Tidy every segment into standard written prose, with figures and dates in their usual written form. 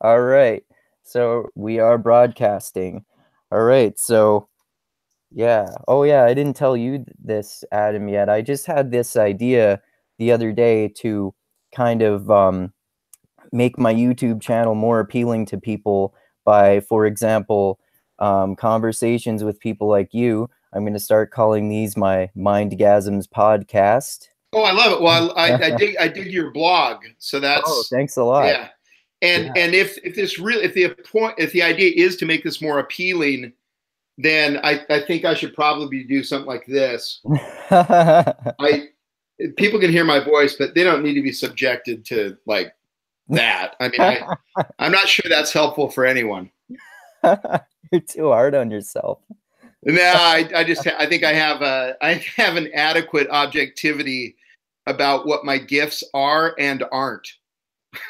All right. So we are broadcasting. All right. So yeah. Oh yeah, I didn't tell you this, Adam, yet. I just had this idea the other day to kind of make my YouTube channel more appealing to people by, for example, conversations with people like you. I'm going to start calling these my Mindgasms podcast. Oh, I love it. Well, I dig your blog, so Oh, that's thanks a lot. yeah. And Yeah. and if the idea is to make this more appealing, then I think I should probably do something like this. I People can hear my voice, but they don't need to be subjected to like that. I mean, I'm not sure that's helpful for anyone. You're too hard on yourself. No, I think I have an adequate objectivity about what my gifts are and aren't.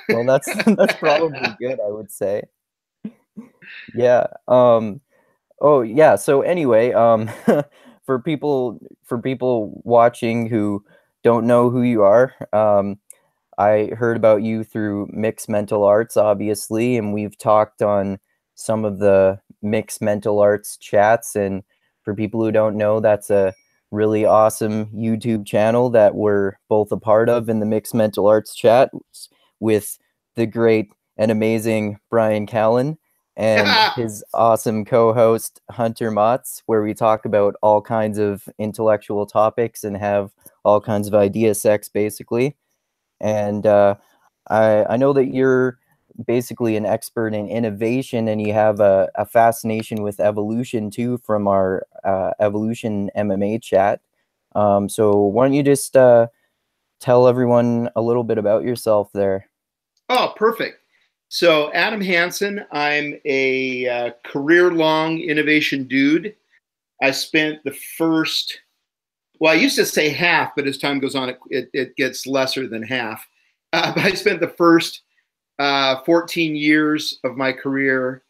Well, that's probably good, I would say. Yeah. Oh, yeah. So anyway, for people watching who don't know who you are, I heard about you through Mixed Mental Arts, obviously, and we've talked on some of the Mixed Mental Arts chats. And for people who don't know, that's a really awesome YouTube channel that we're both a part of in the Mixed Mental Arts chat with the great and amazing Brian Callen and his awesome co-host Hunter Motz, where we talk about all kinds of intellectual topics and have all kinds of idea sex, basically. And I know that you're basically an expert in innovation, and you have a fascination with evolution too from our evolution MMA chat. So why don't you just tell everyone a little bit about yourself there? Oh, perfect. So, Adam Hansen, I'm a career-long innovation dude. I spent the first, well, I used to say half, but as time goes on, it gets lesser than half. But I spent the first 14 years of my career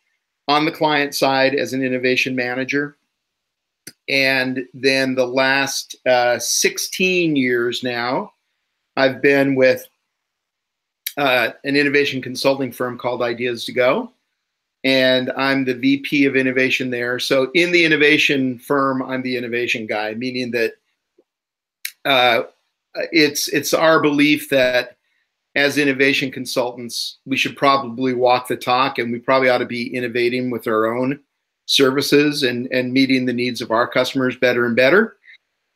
on the client side as an innovation manager. And then the last 16 years now, I've been with an innovation consulting firm called Ideas to Go. And I'm the VP of innovation there. So in the innovation firm, I'm the innovation guy, meaning that uh, it's our belief that as innovation consultants, we should probably walk the talk, and we probably ought to be innovating with our own services and meeting the needs of our customers better and better,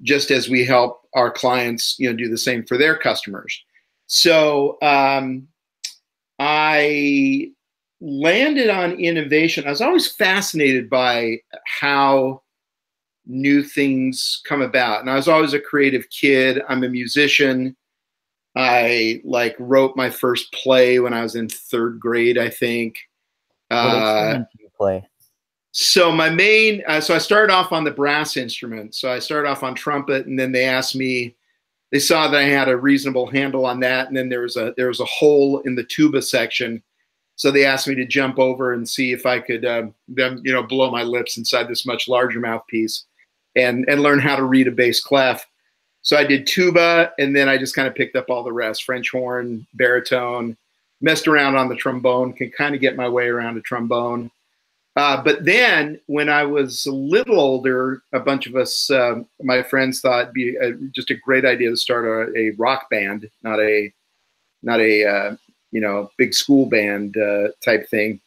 just as we help our clients, do the same for their customers. So I landed on innovation. I was always fascinated by how new things come about. And I was always a creative kid. I'm a musician. I wrote my first play when I was in third grade, I think. What Uh, instrument do you play? so I started off on the brass instrument. So I started off on trumpet, and then they saw that I had a reasonable handle on that. And then there was a hole in the tuba section. So they asked me to jump over and see if I could, blow my lips inside this much larger mouthpiece and learn how to read a bass clef. So I did tuba, and then I just kind of picked up all the rest: French horn, baritone, messed around on the trombone, can kind of get my way around a trombone. But then when I was a little older, a bunch of us, my friends, thought it'd be just a great idea to start a rock band, not a big school band type thing.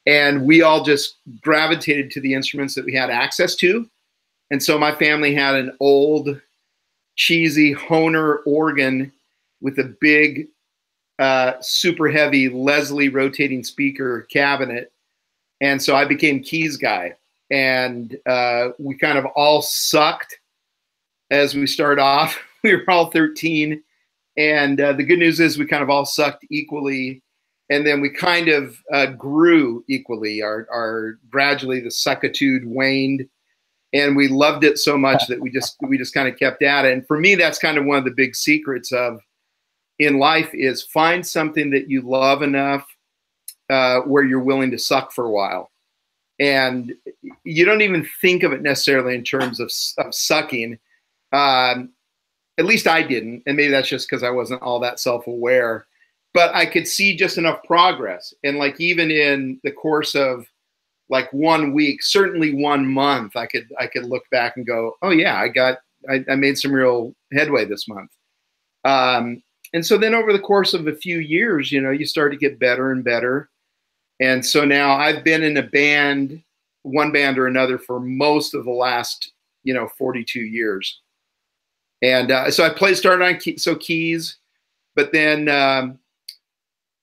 And we all just gravitated to the instruments that we had access to. And so my family had an old, cheesy Hohner organ with a big, super heavy Leslie rotating speaker cabinet. And so I became keys guy. And we kind of all sucked as we started off. We were all 13. And the good news is we kind of all sucked equally. And then we kind of grew equally. Our gradually the suckitude waned. And we loved it so much that we just kind of kept at it. And for me, that's kind of one of the big secrets of in life is find something that you love enough where you're willing to suck for a while. And you don't even think of it necessarily in terms of sucking. At least I didn't. And maybe that's just because I wasn't all that self-aware. but I could see just enough progress. And like even in the course of like 1 week, certainly 1 month, I could look back and go, oh yeah, I made some real headway this month. And so then over the course of a few years, you know, you start to get better and better. And so now I've been in a band, one band or another, for most of the last, you know, 42 years. And so started on keys, but then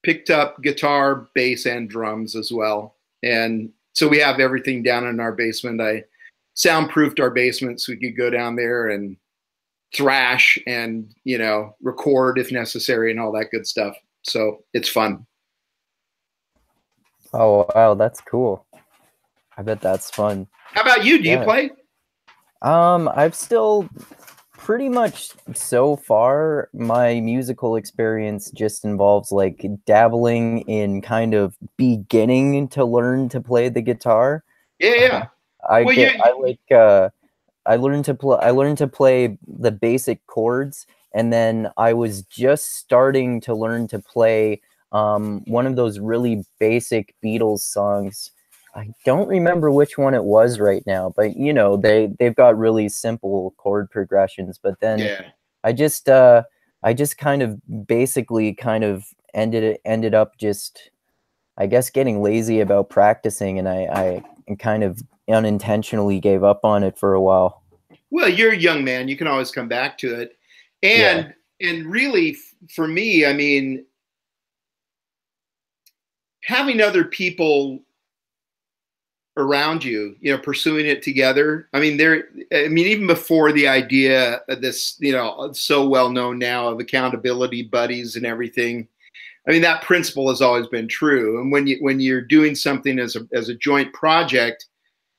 picked up guitar, bass, and drums as well. And so we have everything down in our basement. I soundproofed our basement so we could go down there and thrash and, you know, record if necessary and all that good stuff. So it's fun. Oh, wow, that's cool. I bet that's fun. How about you? Do you play? I've still pretty much so far, my musical experience just involves like dabbling in kind of beginning to learn to play the guitar. Yeah. I learned to play the basic chords, and then I was just starting to learn to play one of those really basic Beatles songs. I don't remember which one it was right now, but you know, they've got really simple chord progressions. But then I just kind of basically kind of ended up just, I guess, getting lazy about practicing, and I kind of unintentionally gave up on it for a while. Well, you're a young man. You can always come back to it. And really, for me, I mean, having other people around you, you know, pursuing it together. I mean, even before the idea of this, you know, so well known now of accountability buddies and everything. I mean, that principle has always been true. And when you're doing something as a joint project,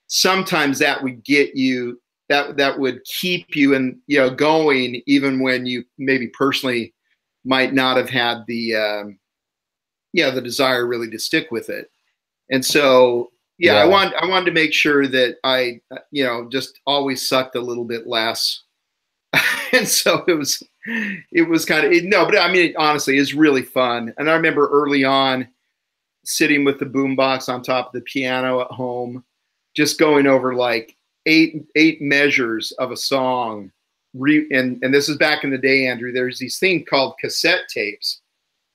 sometimes that would get you, that would keep you and, you know, going, even when you maybe personally might not have had the the desire really to stick with it. And so I wanted to make sure that I, you know, just always sucked a little bit less. And so it was kind of, no, but I mean, honestly, it's really fun. And I remember early on sitting with the boombox on top of the piano at home, just going over like eight measures of a song. And this is back in the day, Andrew. There's these things called cassette tapes.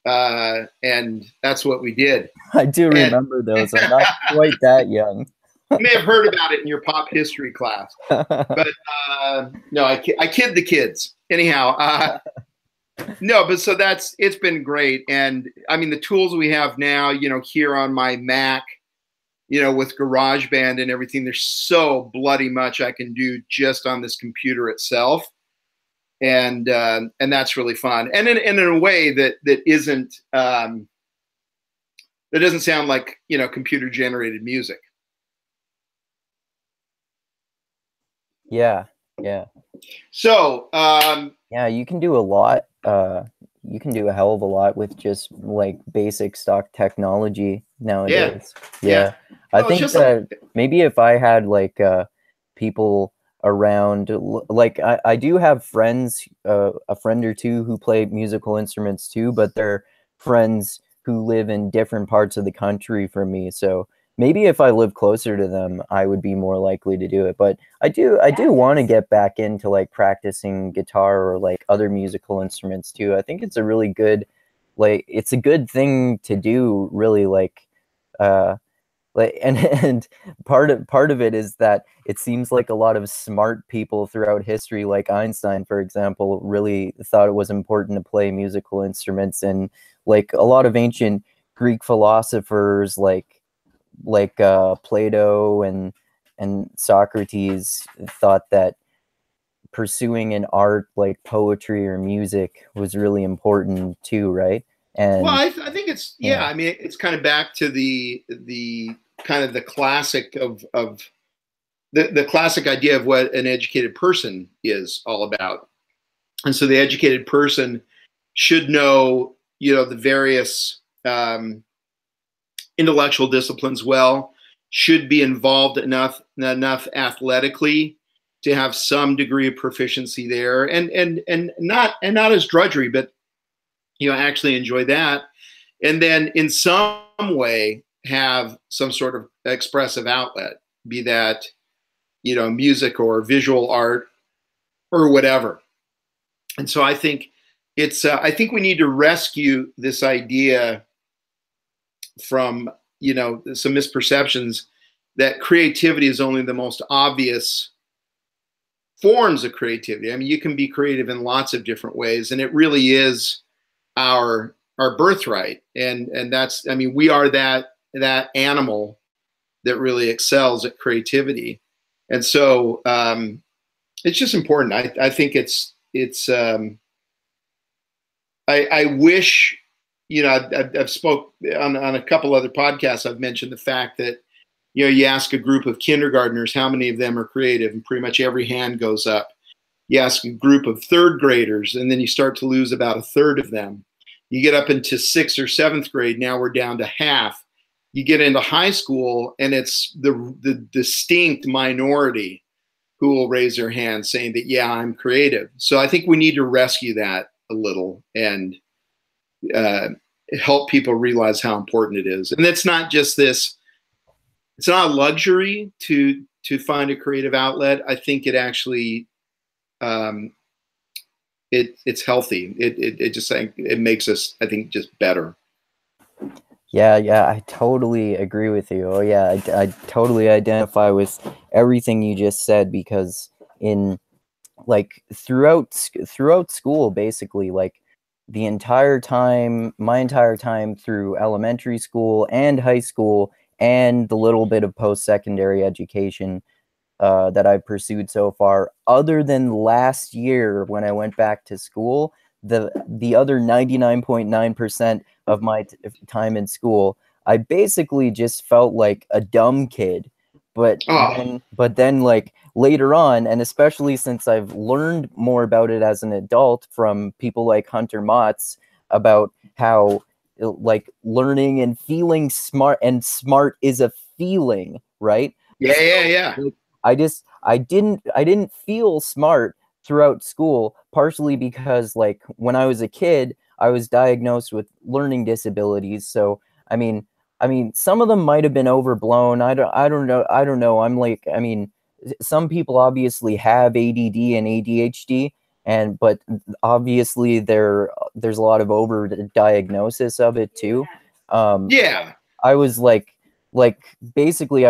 And that's what we did. I do remember those. I'm not quite that young. You may have heard about it in your pop history class, but no, I kid the kids. Anyhow, no, but so it's been great. And I mean, the tools we have now, you know, here on my Mac, you know, with GarageBand and everything, there's so bloody much I can do just on this computer itself. And that's really fun. And in a way that isn't, that doesn't sound like, you know, computer generated music. Yeah. So, yeah, you can do a lot. You can do a hell of a lot with just like basic stock technology nowadays. Yeah. I think that maybe if I had like people around, like I do have friends, a friend or two who play musical instruments too, but they're friends who live in different parts of the country from me. So maybe if I live closer to them, I would be more likely to do it. But I do want to get back into like practicing guitar or like other musical instruments too. I think it's a really good, like, it's a good thing to do, really, and part of it is that it seems like a lot of smart people throughout history, like Einstein, for example, really thought it was important to play musical instruments, and like a lot of ancient Greek philosophers, like Plato and Socrates, thought that pursuing an art like poetry or music was really important too, right? And well, I think it's I mean, it's kind of back to the kind of the classic of the classic idea of what an educated person is all about. And so the educated person should know, you know, the various intellectual disciplines well, should be involved enough athletically to have some degree of proficiency there, and not as drudgery, but actually enjoy that. And then in some way have some sort of expressive outlet, be that, music or visual art or whatever. And so I think we need to rescue this idea from, some misperceptions that creativity is only the most obvious forms of creativity. I mean, you can be creative in lots of different ways, and it really is our birthright. And that's, I mean, we are that animal that really excels at creativity. And so it's just important. I think I wish, I've spoke on a couple other podcasts. I've mentioned the fact that, you ask a group of kindergartners how many of them are creative, and pretty much every hand goes up. You ask a group of third graders, and then you start to lose about a third of them. You get up into sixth or seventh grade, now we're down to half. You get into high school, and it's the distinct minority who will raise their hand saying that, yeah, I'm creative. So I think we need to rescue that a little and uh, help people realize how important it is. And it's not just this, it's not a luxury to find a creative outlet. I think it actually, um, it's healthy. It just, it makes us, I think, just better. Yeah, yeah, I totally agree with you. Oh yeah, I totally identify with everything you just said, because in like throughout school, basically, like my entire time through elementary school and high school and the little bit of post-secondary education that I've pursued so far, other than last year when I went back to school, the other 99.9% of my time in school, I basically just felt like a dumb kid. Oh, But then like later on, and especially since I've learned more about it as an adult from people like Hunter Motz about how like learning and feeling smart, and smart is a feeling, right? yeah, yeah, So yeah. like, I didn't feel smart throughout school, partially because like when I was a kid, I was diagnosed with learning disabilities. So I mean some of them might have been overblown. I don't know. Some people obviously have ADD and ADHD, but obviously there's a lot of over diagnosis of it too. Um, Yeah. I was like basically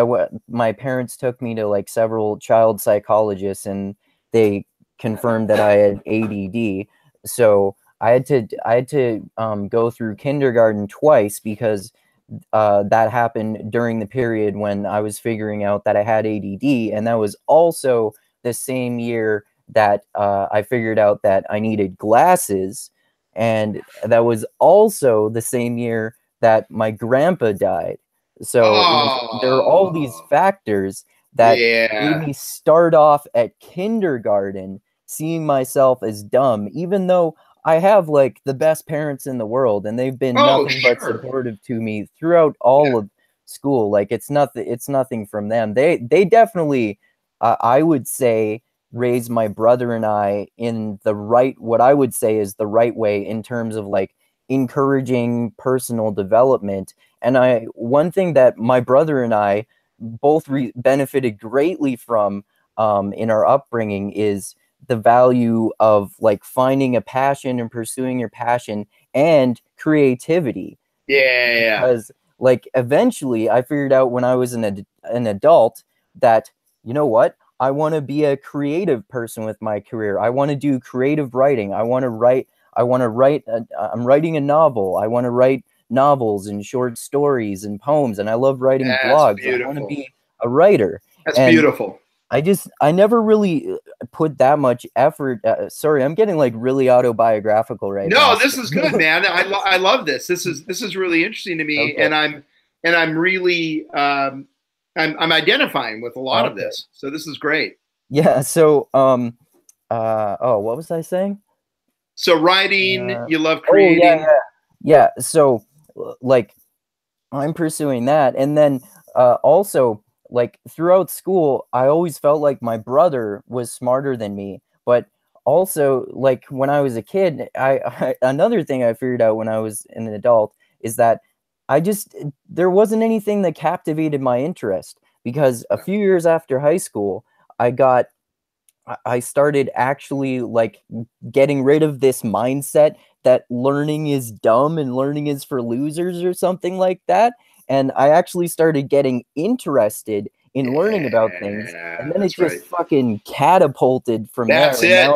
my parents took me to like several child psychologists, and they confirmed that I had ADD. So I had to go through kindergarten twice, because that happened during the period when I was figuring out that I had ADD, and that was also the same year that I figured out that I needed glasses, and that was also the same year that my grandpa died. So there are all these Oh, factors that made yeah. me start off at kindergarten seeing myself as dumb, even though I have like the best parents in the world, and they've been Oh, nothing but sure. supportive to me throughout Yeah. all of school. Like it's nothing from them. They definitely, I would say, raised my brother and I in the right, what I would say is the right way, in terms of like encouraging personal development. And one thing that my brother and I both benefited greatly from in our upbringing is the value of like finding a passion and pursuing your passion and creativity. Yeah. Because like eventually I figured out when I was an adult that, you know what, I want to be a creative person with my career. I want to do creative writing. I'm writing a novel. I want to write novels and short stories and poems, and I love writing That's blogs. I want to beautiful. be a writer. That's And beautiful. I never really put that much effort. Sorry, I'm getting like really autobiographical right now. No, this is good, man. I love this. This is really interesting to me, Okay. and I'm really I'm identifying with a lot of Okay. this. So this is great. Yeah. So oh, what was I saying? So writing, Uh, you love oh yeah, creating. yeah. So like I'm pursuing that. And then also, like throughout school, I always felt like my brother was smarter than me. But also, like when I was a kid, another thing I figured out when I was an adult is that I just there wasn't anything that captivated my interest, because a few years after high school, I got I started actually like getting rid of this mindset that learning is dumb and learning is for losers or something like that. And I actually started getting interested in learning about things. And Yeah, then it that's right. just fucking catapulted from there. That's it.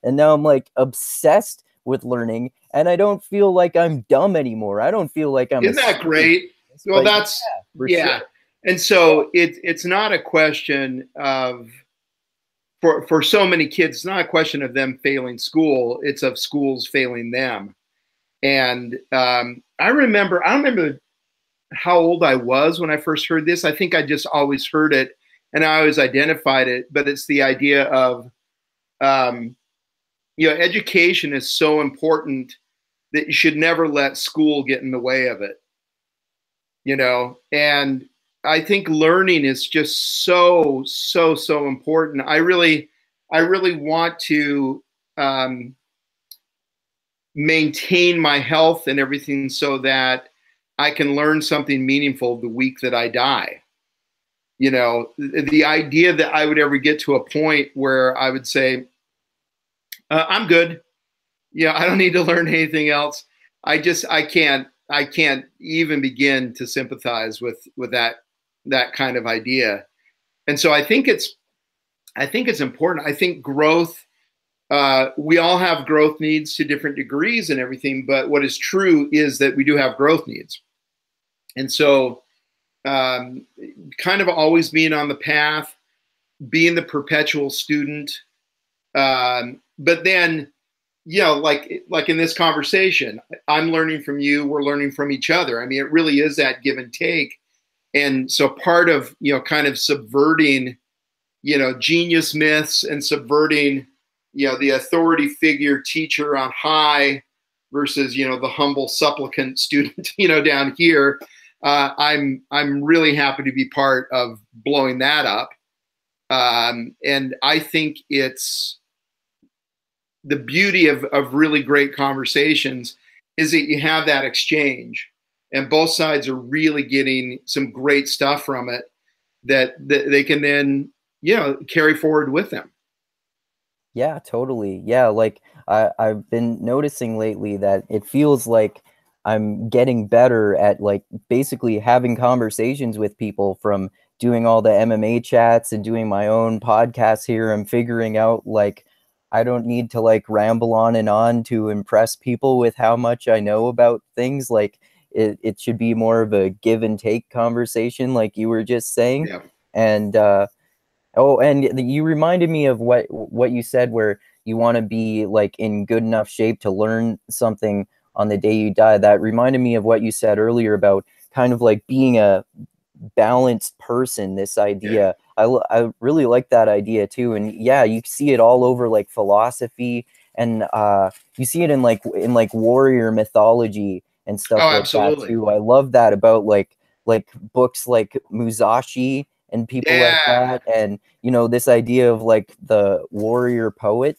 And now I'm like obsessed with learning, and I don't feel like I'm dumb anymore. I don't feel like I'm a Isn't that stupid great? genius, Well, but that's yeah, for sure. yeah. And so it's not a question of for so many kids, it's not a question of them failing school, it's of schools failing them. And I don't remember how old I was when I first heard this. I think I just always heard it and I always identified it, but it's the idea of, um, education is so important that you should never let school get in the way of it, and I think learning is just so important. I really want to, um, maintain my health and everything so that I can learn something meaningful the week that I die. The idea that I would ever get to a point where I would say, I'm good. I don't need to learn anything else. I can't even begin to sympathize with that kind of idea. And so I think it's important. I think growth, we all have growth needs to different degrees and everything, but what is true is that we do have growth needs. And so, kind of always being on the path, being the perpetual student, but then, like in this conversation, I'm learning from you, we're learning from each other. I mean, it really is that give and take. And so part of, kind of subverting, genius myths and subverting, the authority figure teacher on high versus, the humble supplicant student, down here. I'm really happy to be part of blowing that up. And I think it's the beauty of really great conversations is that you have that exchange and both sides are really getting some great stuff from it that they can then, carry forward with them. Yeah, totally. Yeah, like I've been noticing lately that it feels like I'm getting better at like basically having conversations with people, from doing all the MMA chats and doing my own podcast here. I'm figuring out like I don't need to like ramble on and on to impress people with how much I know about things. Like it should be more of a give and take conversation, like you were just saying. Yeah. And oh, and you reminded me of what you said, where you want to be like in good enough shape to learn something on the day you die. That reminded me of what you said earlier about kind of like being a balanced person. This Yeah. idea, I really like that idea too. And yeah, you see it all over like philosophy, and you see it in like warrior mythology and stuff Oh, like that absolutely. too. I love that about like books like Musashi and people like Yeah. that, and this idea of like the warrior poet.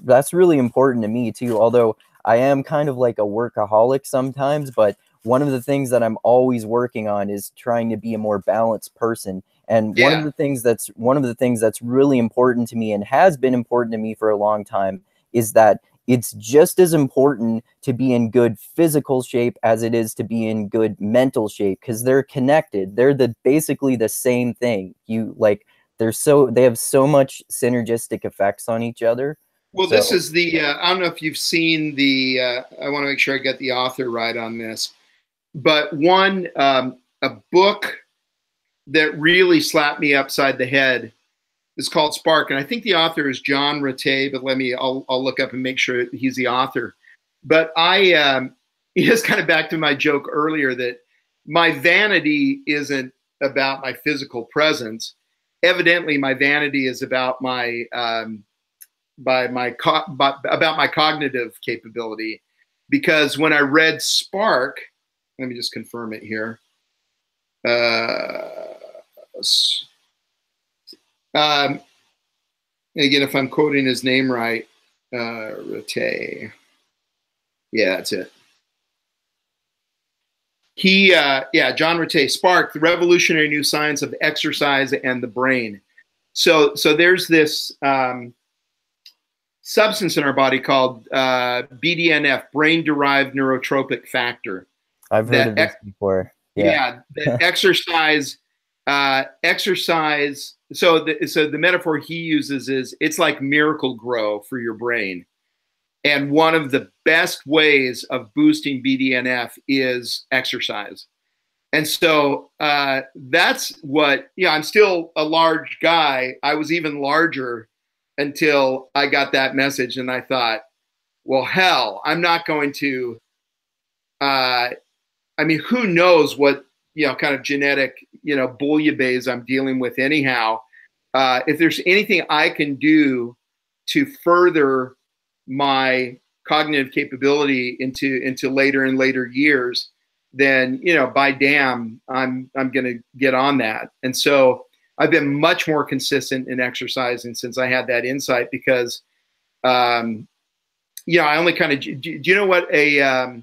That's really important to me too, although I am kind of like a workaholic sometimes. But one of the things that I'm always working on is trying to be a more balanced person. And Yeah. one of the things that's really important to me and has been important to me for a long time is that it's just as important to be in good physical shape as it is to be in good mental shape, because they're connected. They're basically the same thing. They have so much synergistic effects on each other. Well, this So is the, I don't know if you've seen the, I want to make sure I get the author right on this, but a book that really slapped me upside the head is called Spark. And I think the author is John Rattay, but I'll look up and make sure he's the author. But it's kind of back to my joke earlier that my vanity isn't about my physical presence. Evidently, my vanity is about about my cognitive capability. Because when I read Spark, let me just confirm it here. Uh, um, again, if I'm quoting his name right, Rattay. Yeah, that's it. Yeah, John Rattay, Spark, the revolutionary new science of exercise and the brain. So there's this substance in our body called BDNF, brain-derived neurotropic factor. I've heard of this before. Yeah. Yeah, that exercise. So the metaphor he uses is it's like Miracle Grow for your brain. And one of the best ways of boosting BDNF is exercise. And so that's what, I'm still a large guy. I was even larger until I got that message. And I thought, well, hell, I'm not going to, who knows what, kind of genetic, bouillabaisse I'm dealing with anyhow. If there's anything I can do to further my cognitive capability into later and later years, then by damn, I'm going to get on that. And so I've been much more consistent in exercising since I had that insight because, I only kind of do you know what a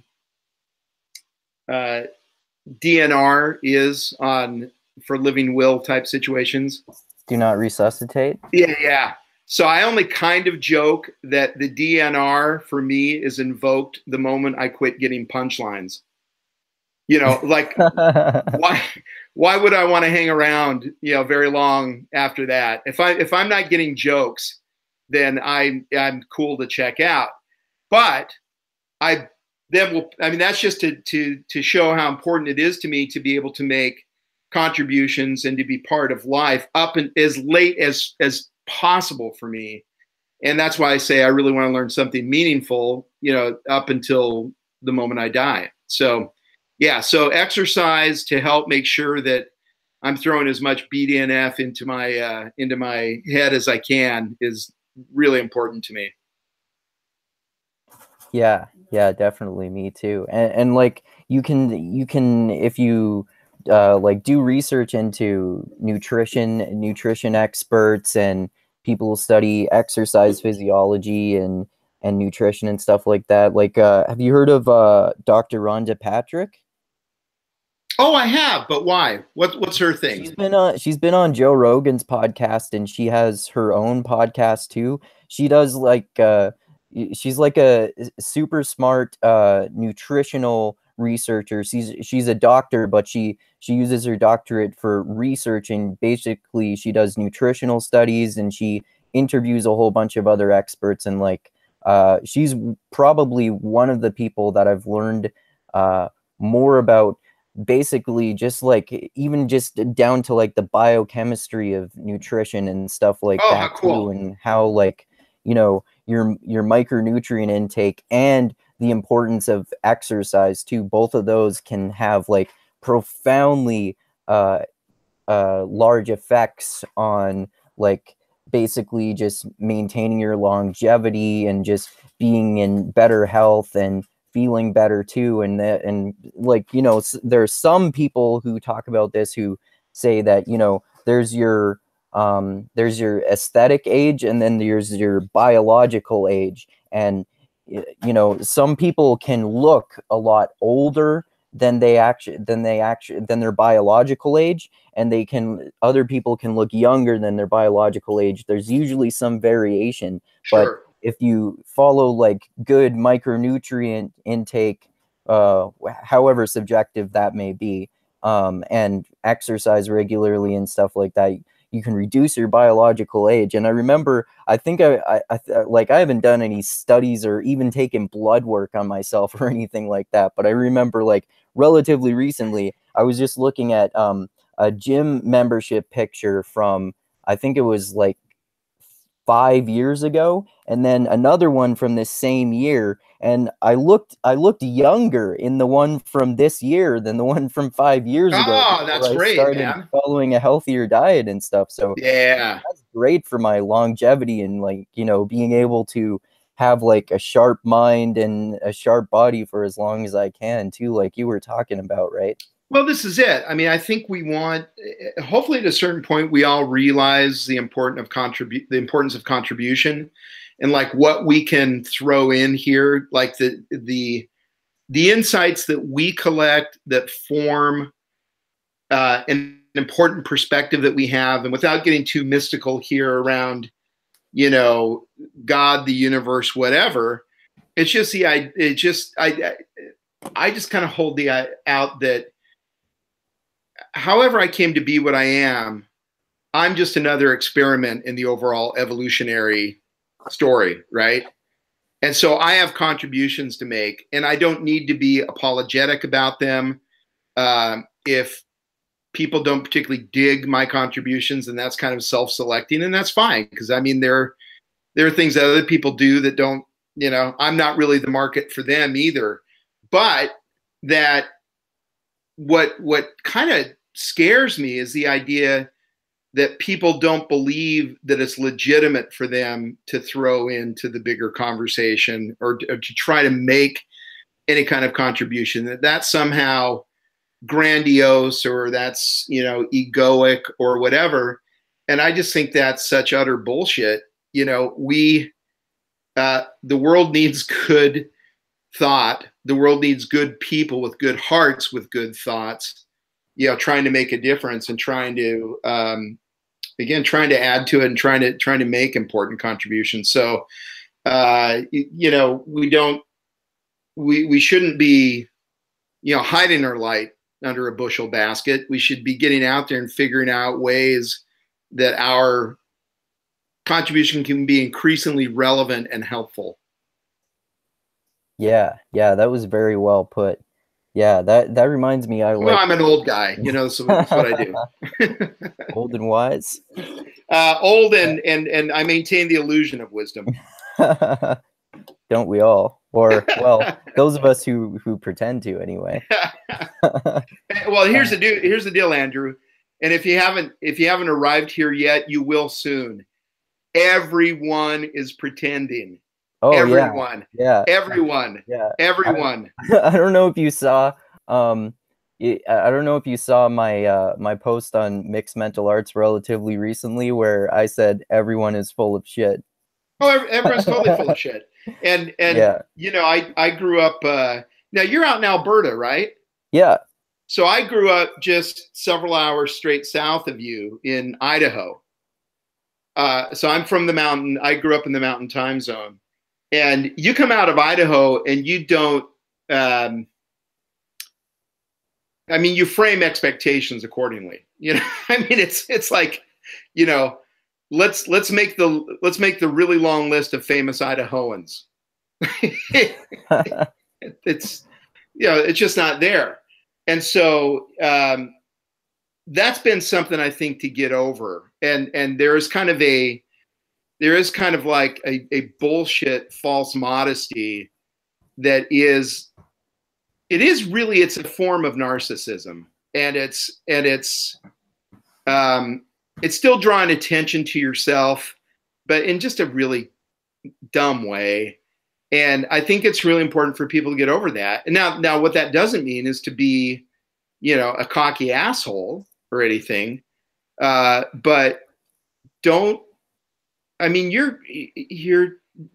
DNR is on for living will type situations? Do not resuscitate. Yeah. So I only kind of joke that the DNR for me is invoked the moment I quit getting punchlines. Like why would I want to hang around, very long after that? If I'm not getting jokes, then I'm cool to check out. But that's just to show how important it is to me to be able to make contributions and to be part of life up and as late as possible for me. And that's why I say I really want to learn something meaningful, up until the moment I die. So yeah, so exercise to help make sure that I'm throwing as much BDNF into my head as I can is really important to me. Yeah, definitely. Me too. And like you can if you like do research into nutrition experts and people who study exercise physiology and nutrition and stuff like that. Like, have you heard of Dr. Rhonda Patrick? Oh, I have, but why? What's her thing? She's been on Joe Rogan's podcast, and she has her own podcast too. She does like she's like a super smart nutritional researcher. She's a doctor, but she uses her doctorate for research, and basically she does nutritional studies, and she interviews a whole bunch of other experts, and like she's probably one of the people that I've learned more about, basically just like even just down to like the biochemistry of nutrition and stuff like Oh, that how cool. too, and how like your micronutrient intake and the importance of exercise too, both of those can have like profoundly large effects on like basically just maintaining your longevity and just being in better health and feeling better too. And that, and like, there's some people who talk about this who say that, there's your aesthetic age, and then there's your biological age. And some people can look a lot older than their biological age, and other people can look younger than their biological age. There's usually some variation. Sure. But if you follow like good micronutrient intake, however subjective that may be, and exercise regularly and stuff like that, you can reduce your biological age. And I remember, I think I haven't done any studies or even taken blood work on myself or anything like that, but I remember like relatively recently, I was just looking at a gym membership picture from, I think it was like 5 years ago, and then another one from this same year, and I looked younger in the one from this year than the one from 5 years ago. Oh, that's great, started man. following a healthier diet and stuff. So yeah, that's great for my longevity and like, being able to have like a sharp mind and a sharp body for as long as I can too, like you were talking about, right? Well, this is it. I mean, I think we want, hopefully, at a certain point, we all realize the importance of contribution, and like what we can throw in here, like the insights that we collect that form an important perspective that we have, and without getting too mystical here around, you know, God, the universe, whatever. It's just I just kind of hold the out that however I came to be what I am, I'm just another experiment in the overall evolutionary story, right? And so I have contributions to make, and I don't need to be apologetic about them. If people don't particularly dig my contributions, and that's kind of self-selecting, and that's fine, because I mean there are things that other people do that don't, you know, I'm not really the market for them either. But that what kind of scares me is the idea that people don't believe that it's legitimate for them to throw into the bigger conversation, or to try to make any kind of contribution, that that's somehow grandiose, or that's, you know, egoic or whatever. And I just think that's such utter bullshit. You know, the world needs good thought. The world needs good people with good hearts, with good thoughts, you know, trying to make a difference, and trying to again, trying to add to it, and trying to make important contributions. So you know, we shouldn't be, you know, hiding our light under a bushel basket. We should be getting out there and figuring out ways that our contribution can be increasingly relevant and helpful. Yeah, yeah, that was very well put. Yeah, that reminds me, I Well, like I'm an old guy, you know, so that's what I do. old and wise. Old, and I maintain the illusion of wisdom. Don't we all? Or, well, those of us who pretend to, anyway. Well, here's the deal, Andrew. And if you haven't arrived here yet, you will soon. Everyone is pretending. Oh Everyone. yeah, Everyone. yeah. Everyone. I don't know if you saw, I don't know if you saw my my post on mixed mental arts relatively recently, where I said everyone is full of shit. Oh, everyone's totally full of shit. And Yeah, you know, I grew up. Now you're out in Alberta, right? yeah. So I grew up just several hours straight south of you in Idaho. So I'm from the mountain. I grew up in the mountain time zone, and you come out of Idaho and you don't. Um, I mean, you frame expectations accordingly. You know, I mean, it's like, you know, let's make the really long list of famous Idahoans. It's, you know, it's just not there. And so that's been something I think to get over. And there is kind of like a bullshit false modesty that is, it's a form of narcissism, and it's still drawing attention to yourself, but in just a really dumb way. And I think it's really important for people to get over that. And now what that doesn't mean is to be, you know, a cocky asshole or anything. But don't, I mean,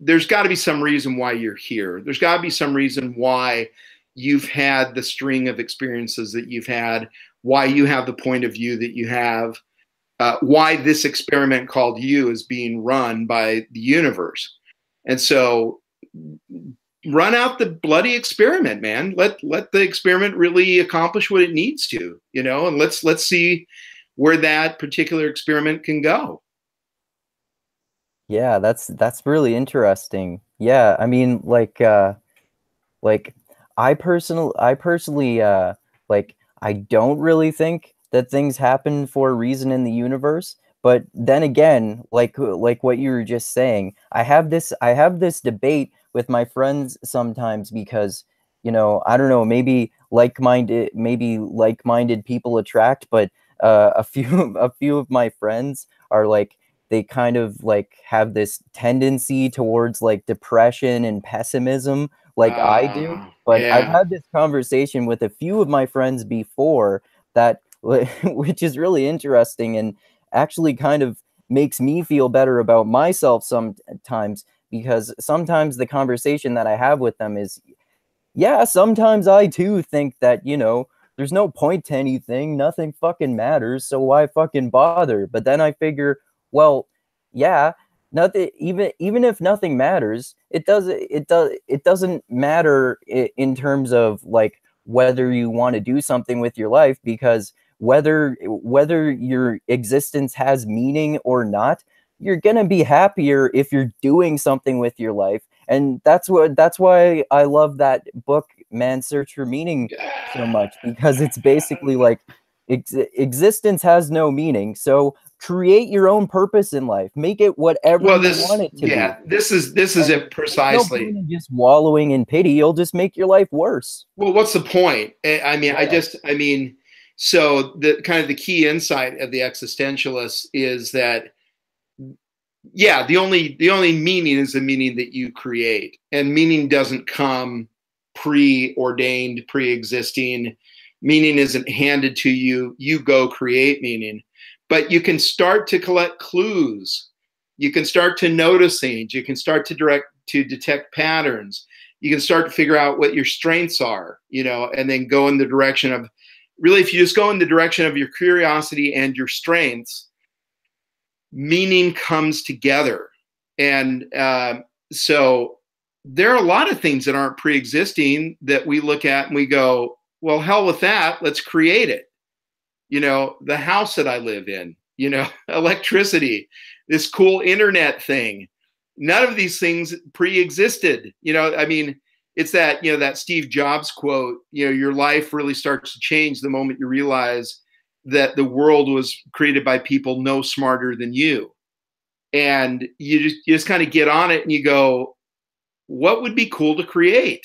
there's got to be some reason why you're here. There's got to be some reason why you've had the string of experiences that you've had, why you have the point of view that you have, why this experiment called you is being run by the universe. And so run out the bloody experiment, man. Let the experiment really accomplish what it needs to, you know, and let's see where that particular experiment can go. Yeah, that's really interesting. Yeah, I mean, like I personally like I don't really think that things happen for a reason in the universe, but then again, like what you were just saying, I have this debate with my friends sometimes, because, you know, I don't know, maybe like-minded people attract, but a few a few of my friends are like, they kind of like have this tendency towards like depression and pessimism, like I do. But I've Yeah. had this conversation with a few of my friends before that, which is really interesting and actually kind of makes me feel better about myself sometimes, because sometimes the conversation that I have with them is, yeah, sometimes I too think that, there's no point to anything, nothing fucking matters, so why fucking bother? But then I figure, well, yeah, nothing, even if nothing matters, it doesn't matter in terms of like whether you want to do something with your life, because whether your existence has meaning or not, you're gonna be happier if you're doing something with your life. And that's why I love that book, Man's Search for Meaning, so much, because it's basically like existence has no meaning, so create your own purpose in life, make it whatever Well, you want it to be. this is And it there's no point precisely. in just wallowing in pity. You'll just make your life worse. Well, what's the point? I mean, Yeah. so the kind of the key insight of the existentialists is that, yeah, the only meaning is the meaning that you create, and meaning doesn't come preordained, pre-existing. Meaning isn't handed to you. You go create meaning, but you can start to collect clues. You can start to notice things. You can start to detect patterns. You can start to figure out what your strengths are, and then go in the direction of, really, if you just go in the direction of your curiosity and your strengths, meaning comes together. And so there are a lot of things that aren't pre-existing that we look at and we go, well, hell with that, let's create it. The house that I live in, electricity, this cool internet thing. None of these things pre-existed. It's that Steve Jobs quote, your life really starts to change the moment you realize that the world was created by people no smarter than you. And you just kind of get on it and you go, what would be cool to create?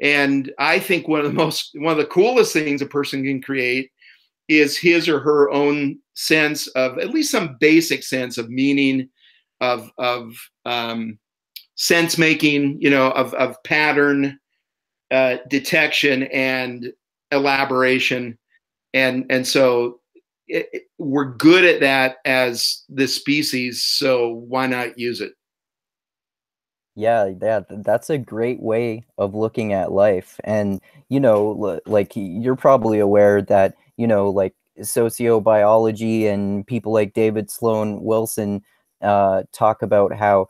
And I think one of the coolest things a person can create is his or her own sense of, at least some basic sense of meaning, of sense making, of pattern detection and elaboration. And so we're good at that as the species, so why not use it? Yeah, that's a great way of looking at life. And, like you're probably aware that, like sociobiology and people like David Sloan Wilson talk about how,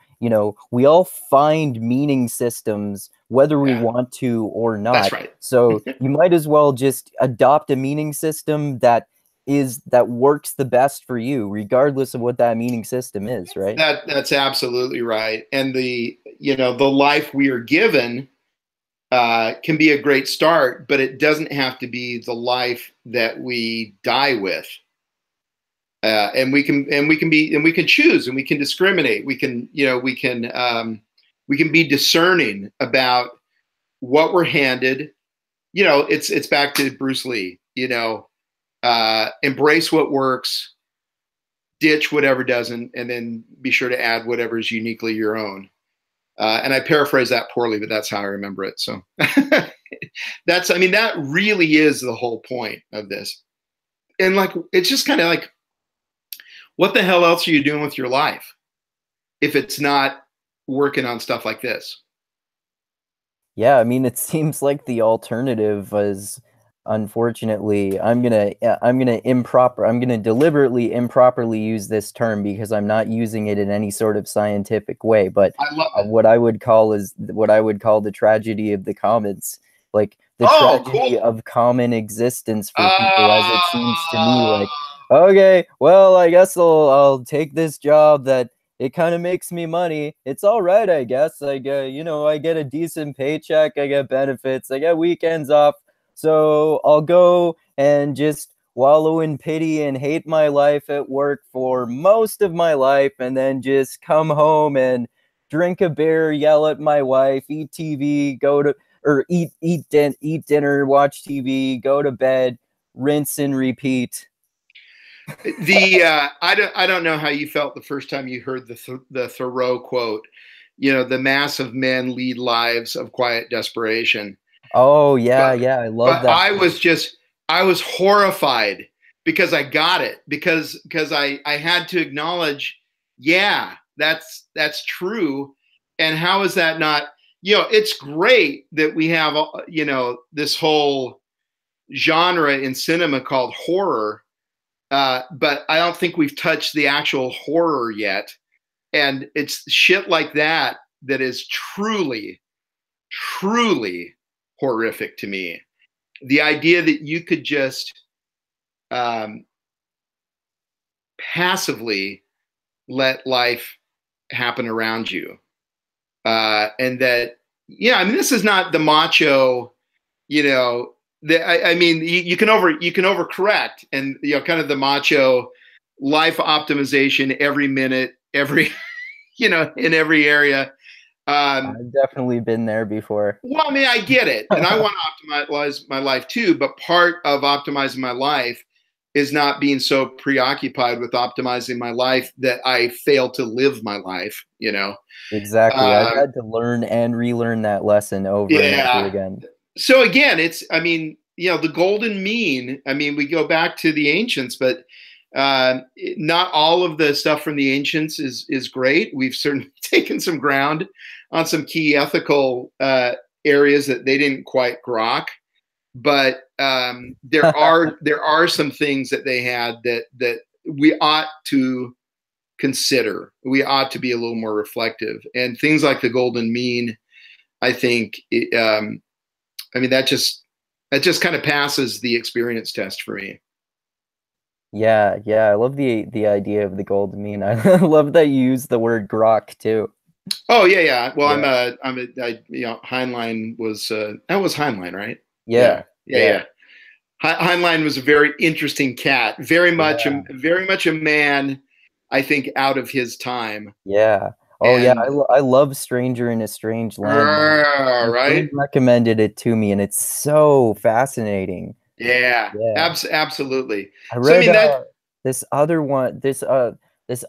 we all find meaning systems whether we Yeah, want to or that's not. right. So you might as well just adopt a meaning system that works the best for you, regardless of what that meaning system is, right? That's absolutely right. And the life we are given can be a great start, but it doesn't have to be the life that we die with. And we can choose, and we can discriminate. We can be discerning about what we're handed. It's back to Bruce Lee. Embrace what works, ditch whatever doesn't, and then be sure to add whatever is uniquely your own. And I paraphrase that poorly, but that's how I remember it. So that really is the whole point of this. And like, it's just kind of like, what the hell else are you doing with your life if it's not working on stuff like this? Yeah, I mean, it seems like the alternative is, unfortunately, I'm gonna deliberately improperly use this term because I'm not using it in any sort of scientific way, but I love it. what I would call the tragedy of the commons, like the Oh, tragedy cool. of common existence for people, as it seems to me, Uh, like, okay, well, I guess I'll take this job that it kind of makes me money. It's all right, I guess. I get, I get a decent paycheck, I get benefits, I get weekends off. So I'll go and just wallow in pity and hate my life at work for most of my life, and then just come home and drink a beer, yell at my wife, eat TV, go to or eat dinner, watch TV, go to bed, rinse and repeat. the I don't know how you felt the first time you heard the Thoreau quote, the mass of men lead lives of quiet desperation. Oh yeah, But yeah, I love but that. I was horrified because I got it, because I had to acknowledge, yeah, that's true. And how is that not, it's great that we have, this whole genre in cinema called horror, but I don't think we've touched the actual horror yet. And it's shit like that that is truly, truly horrific to me. The idea that you could just um, passively let life happen around you, and that, yeah, I mean, this is not the macho, you know. I mean, you can overcorrect, and kind of the macho life optimization every minute, every in every area. Um, I've definitely been there before. well, I mean, I get it, and I want to optimize my life too. But part of optimizing my life is not being so preoccupied with optimizing my life that I fail to live my life. Exactly. I've Uh, had to learn and relearn that lesson over and over yeah. again. So again, I mean, the golden mean. I mean, we go back to the ancients, but not all of the stuff from the ancients is great. We've certainly taken some ground on some key ethical areas that they didn't quite grok, but there are some things that they had that we ought to consider. We ought to be a little more reflective, and things like the golden mean. I think, I mean, that just kind of passes the experience test for me. Yeah, yeah, I love the idea of the gold mean. I love that you use the word grok too. Oh yeah, yeah. Well, Yeah. Heinlein was that was Heinlein, right? Yeah, Yeah. yeah, Yeah. yeah. Heinlein was a very interesting cat. Yeah. Very much a man, I think, out of his time. Yeah. Oh yeah, And I love Stranger in a Strange Land. My friend right, recommended it to me and it's so fascinating. yeah, Yeah. absolutely. I So I read mean that this other one this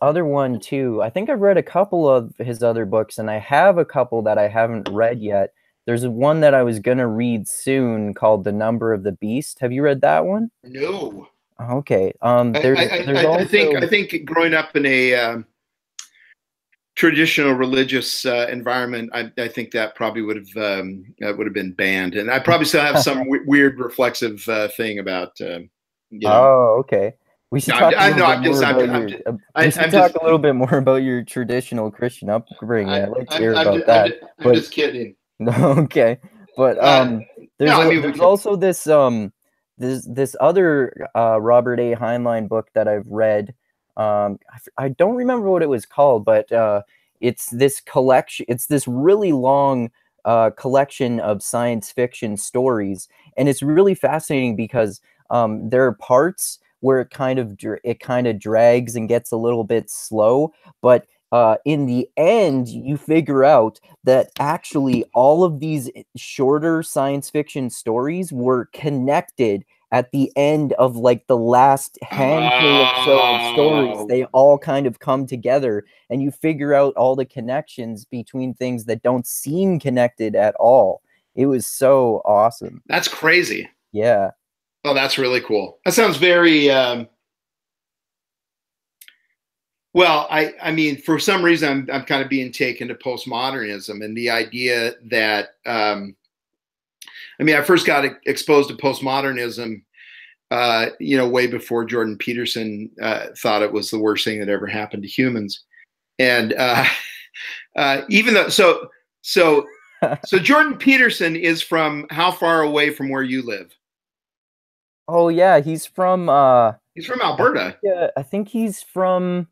other one too. I think I've read a couple of his other books and I have a couple that I haven't read yet. There's one that I was gonna read soon called The Number of the Beast. Have you read that one? no. Okay. There's I also think growing up in a traditional religious environment, I think that probably would have been banned, and I probably still have some weird reflexive thing about you know. Oh, okay. We should No, talk a little no, bit more about we should I'm talk just a little bit more about your traditional Christian upbringing. I'd like to hear about that. I'm But just kidding. okay. But No, I mean we there's could. also this other Robert A. Heinlein book that I've read. I don't remember what it was called, but it's this collection. It's this really long collection of science fiction stories, and it's really fascinating because there are parts where it kind of drags and gets a little bit slow, but in the end, you figure out that actually all of these shorter science fiction stories were connected at the end of like the last handful or so of stories. Oh, They all kind of come together, and you figure out all the connections between things that don't seem connected at all. It was so awesome. that's crazy. Yeah. Oh, that's really cool. That sounds very well. I mean, for some reason, I'm kind of being taken to postmodernism and the idea that I mean, I first got exposed to postmodernism, way before Jordan Peterson thought it was the worst thing that ever happened to humans. And even though, so Jordan Peterson is from how far away from where you live? Oh yeah, he's from He's from Alberta. I think he's from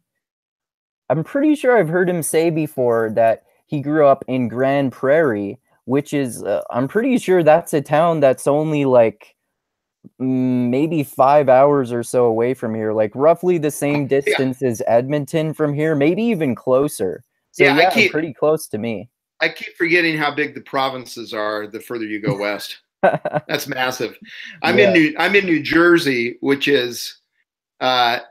I'm pretty sure I've heard him say before that he grew up in Grand Prairie, which is I'm pretty sure that's a town that's only like maybe 5 hours or so away from here, like roughly the same Yeah, distance as Edmonton from here, maybe even closer. So yeah. yeah, pretty close to me. I keep forgetting how big the provinces are the further you go west. That's massive. Yeah. I'm in New Jersey, which is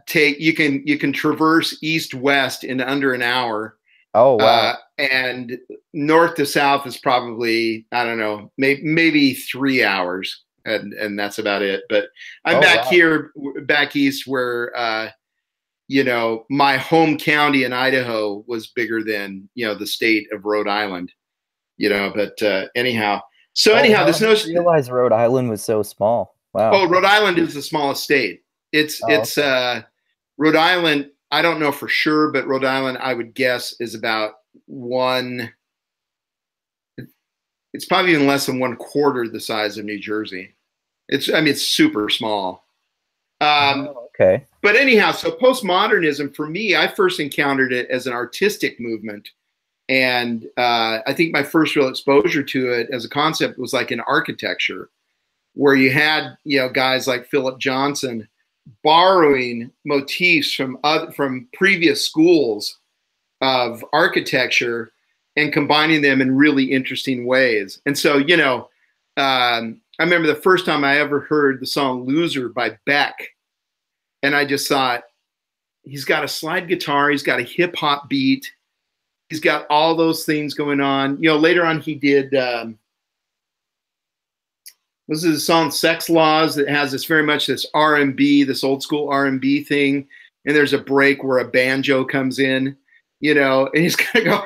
take you can traverse east west in under an hour, Oh wow. and north to south is probably, I don't know, maybe 3 hours, and that's about it. But I'm Oh back wow. here, back east, where my home county in Idaho was bigger than the state of Rhode Island. But anyhow, so Oh anyhow, wow. I this didn't notion. realize Rhode Island was so small. Wow. Oh, Rhode Island is the smallest state. It's Oh, it's okay. uh, Rhode Island. I don't know for sure, but Rhode Island, I would guess, is about one. It's probably even less than one quarter the size of New Jersey. I mean, it's super small. Um, Oh, okay. but anyhow, so postmodernism for me, I first encountered it as an artistic movement, and I think my first real exposure to it as a concept was like in architecture, where you had guys like Philip Johnson borrowing motifs from previous schools of architecture and combining them in really interesting ways. And so, I remember the first time I ever heard the song "Loser" by Beck, and I just thought, he's got a slide guitar, he's got a hip hop beat, he's got all those things going on. Later on he did. This is a song "Sex Laws" that has this very much this R&B, this old school R&B thing, and there's a break where a banjo comes in, and he's gonna go.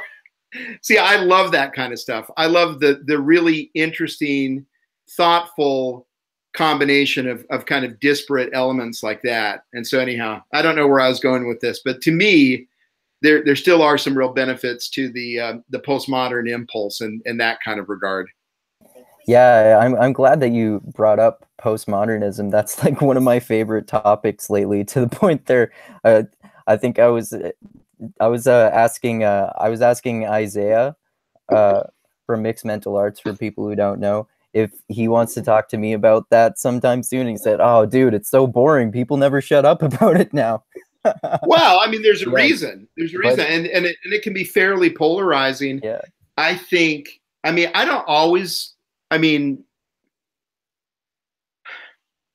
See, I love that kind of stuff. I love the really interesting, thoughtful combination of kind of disparate elements like that. And so anyhow, I don't know where I was going with this, but to me, there still are some real benefits to the postmodern impulse in that kind of regard. Yeah, I'm glad that you brought up postmodernism. That's like one of my favorite topics lately, to the point there. Uh, I think I was asking Isaiah uh, from Mixed Mental Arts, for people who don't know, if he wants to talk to me about that sometime soon. And he said, "Oh, dude, it's so boring. People never shut up about it now." Well, I mean, there's a Yeah, reason. There's a but reason, and it can be fairly polarizing. yeah, I think. I mean, I don't always. I mean,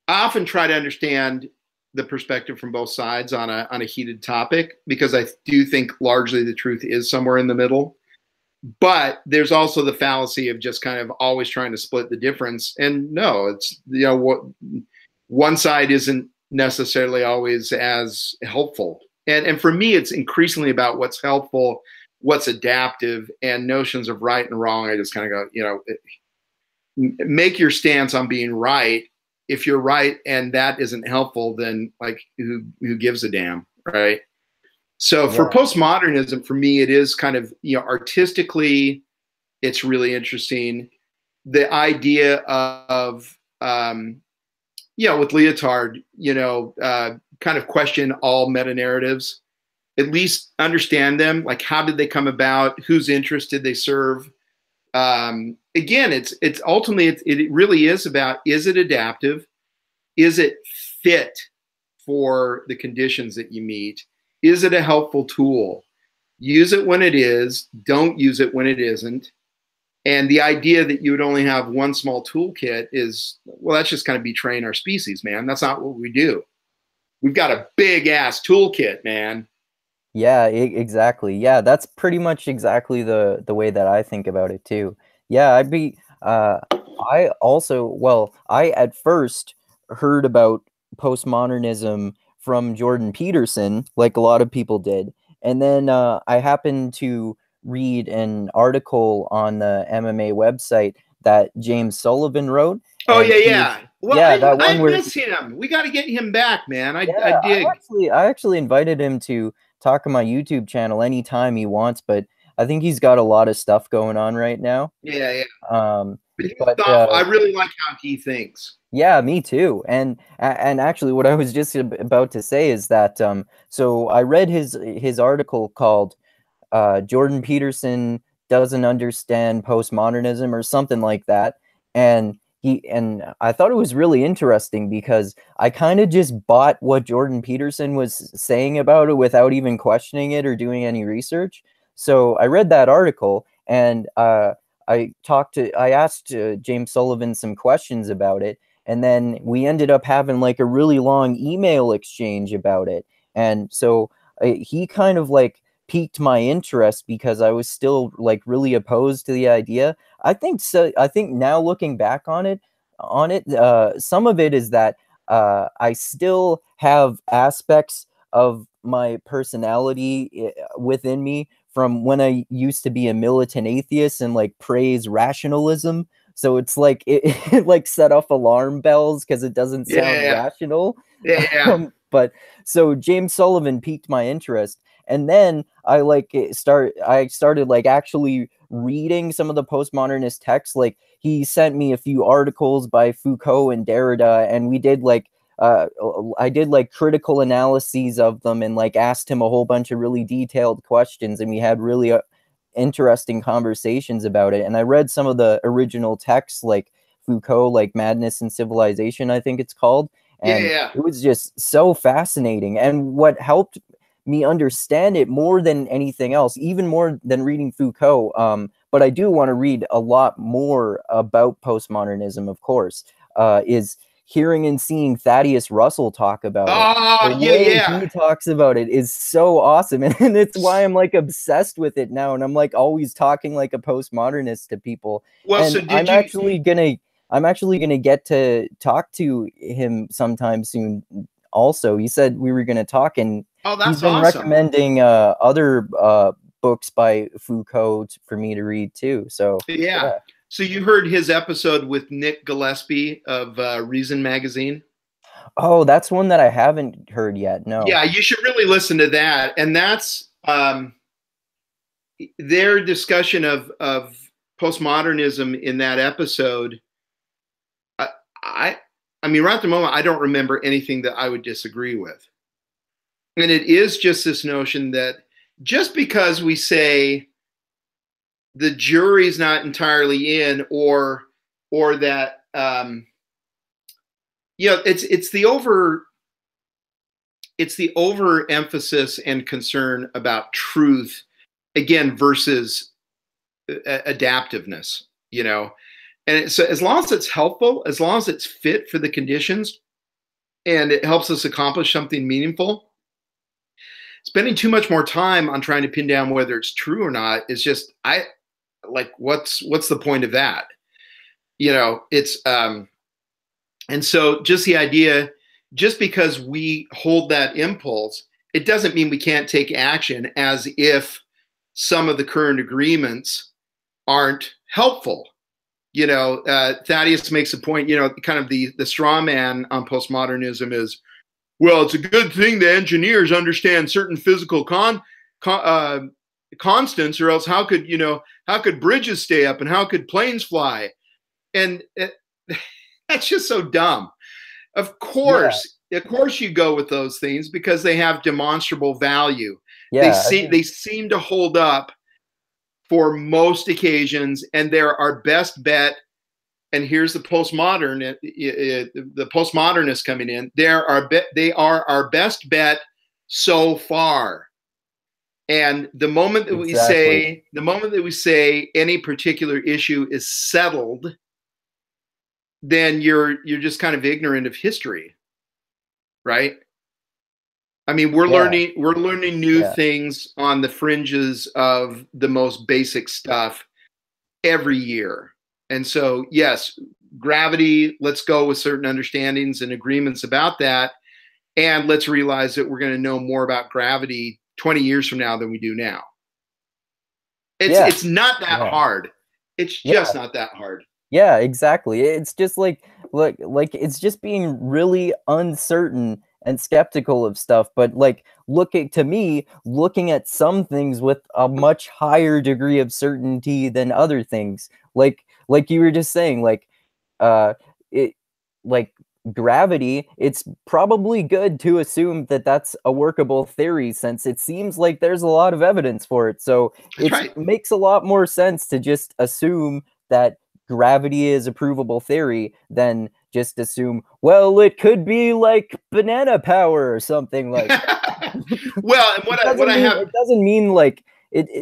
I often try to understand the perspective from both sides on a heated topic, because I do think largely the truth is somewhere in the middle. But there's also the fallacy of just kind of always trying to split the difference. And no, it's what one side isn't necessarily always as helpful. And for me, it's increasingly about what's helpful, what's adaptive, and notions of right and wrong. I just kind of go, make your stance on being right. If you're right and that isn't helpful, then like who gives a damn, right? So for yeah, postmodernism, for me, it is kind of artistically, it's really interesting. The idea of with Leotard, kind of question all meta narratives, at least understand them. Like, how did they come about? Whose interest did they serve? Again, it's ultimately it really is about, is it adaptive? Is it fit for the conditions that you meet? Is it a helpful tool? Use it when it is, don't use it when it isn't. And the idea that you would only have one small toolkit is, well, that's just kind of betraying our species, man. That's not what we do. We've got a big ass toolkit, man. yeah, exactly. Yeah, that's pretty much exactly the way that I think about it too. Yeah, I also, well, I at first heard about postmodernism from Jordan Peterson, like a lot of people did. And then I happened to read an article on the MMA website that James Sullivan wrote. Oh And yeah, he was, yeah. Well, yeah, that one I where miss him. We got to get him back, man. yeah, I dig. I actually invited him to talk on my YouTube channel anytime he wants, but I think he's got a lot of stuff going on right now. Yeah, yeah. Um, But he's but thoughtful. I really like how he thinks. yeah, me too. And actually, what I was just about to say is that so I read his article called Jordan Peterson doesn't understand postmodernism or something like that. And I thought it was really interesting because I kind of just bought what Jordan Peterson was saying about it without even questioning it or doing any research. So I read that article and I asked James Sullivan some questions about it, and then we ended up having like a really long email exchange about it. And so he kind of like piqued my interest because I was still like really opposed to the idea. I think so. I think now looking back on it, some of it is that I still have aspects of my personality within me from when I used to be a militant atheist and like praise rationalism. So it's like it like set off alarm bells because it doesn't sound Yeah, rational. yeah, But so James Sullivan piqued my interest, and then I started like actually reading some of the postmodernist texts. Like he sent me a few articles by Foucault and Derrida, and we did like I did like critical analyses of them and like asked him a whole bunch of really detailed questions, and we had really interesting conversations about it. And I read some of the original texts, like Foucault, like Madness and Civilization, I think it's called, yeah, and yeah. it was just so fascinating. And what helped me understand it more than anything else, even more than reading Foucault, but I do want to read a lot more about postmodernism, of course, is hearing and seeing Thaddeus Russell talk about it. The Oh, yeah, way yeah. he talks about it is so awesome. And it's why I'm like obsessed with it now. And I'm like always talking like a postmodernist to people. Well, And so did you? I'm actually gonna get to talk to him sometime soon. Also, he said we were gonna talk, and Oh, he's that's been awesome. recommending other books by Foucault for me to read too. So Yeah. yeah. So you heard his episode with Nick Gillespie of Reason Magazine? Oh, that's one that I haven't heard yet. No. Yeah, you should really listen to that. And that's their discussion of postmodernism in that episode. I, I I mean, right at the moment, I don't remember anything that I would disagree with. And it is just this notion that just because we say the jury's not entirely in, or that it's the overemphasis and concern about truth again versus adaptiveness, you know. And so as long as it's helpful, as long as it's fit for the conditions and it helps us accomplish something meaningful, spending too much more time on trying to pin down whether it's true or not is just, I like, what's the point of that? You know, it's and so just the idea, just because we hold that impulse, it doesn't mean we can't take action as if some of the current agreements aren't helpful. You know, Thaddeus makes a point, you know, kind of the straw man on postmodernism is, well, it's a good thing the engineers understand certain physical constants, or else how could bridges stay up and how could planes fly? And that's just so dumb. Of Yeah. course, of course, you go with those things because they have demonstrable value. Yeah. I mean, They seem to hold up for most occasions, and they're our best bet. And here's the postmodernists coming in. They are our best bet so far. And exactly. the moment that we say any particular issue is settled, then you're just kind of ignorant of history, right? I mean, Yeah. we're learning new Yeah. things on the fringes of the most basic stuff every year. And so, yes, gravity, let's go with certain understandings and agreements about that. And let's realize that we're going to know more about gravity 20 years from now than we do now. Yeah. It's not that Yeah. hard. It's Yeah. just not that hard. Yeah, exactly. It's just like it's just being really uncertain and skeptical of stuff, but like looking at some things with a much higher degree of certainty than other things. Like you were just saying, uh it like gravity, it's probably good to assume that that's a workable theory since it seems like there's a lot of evidence for it. So That's it right. makes a lot more sense to just assume that gravity is a provable theory than just assume, well, it could be like banana power or something like that. Well, and Doesn't what I mean have, it doesn't mean like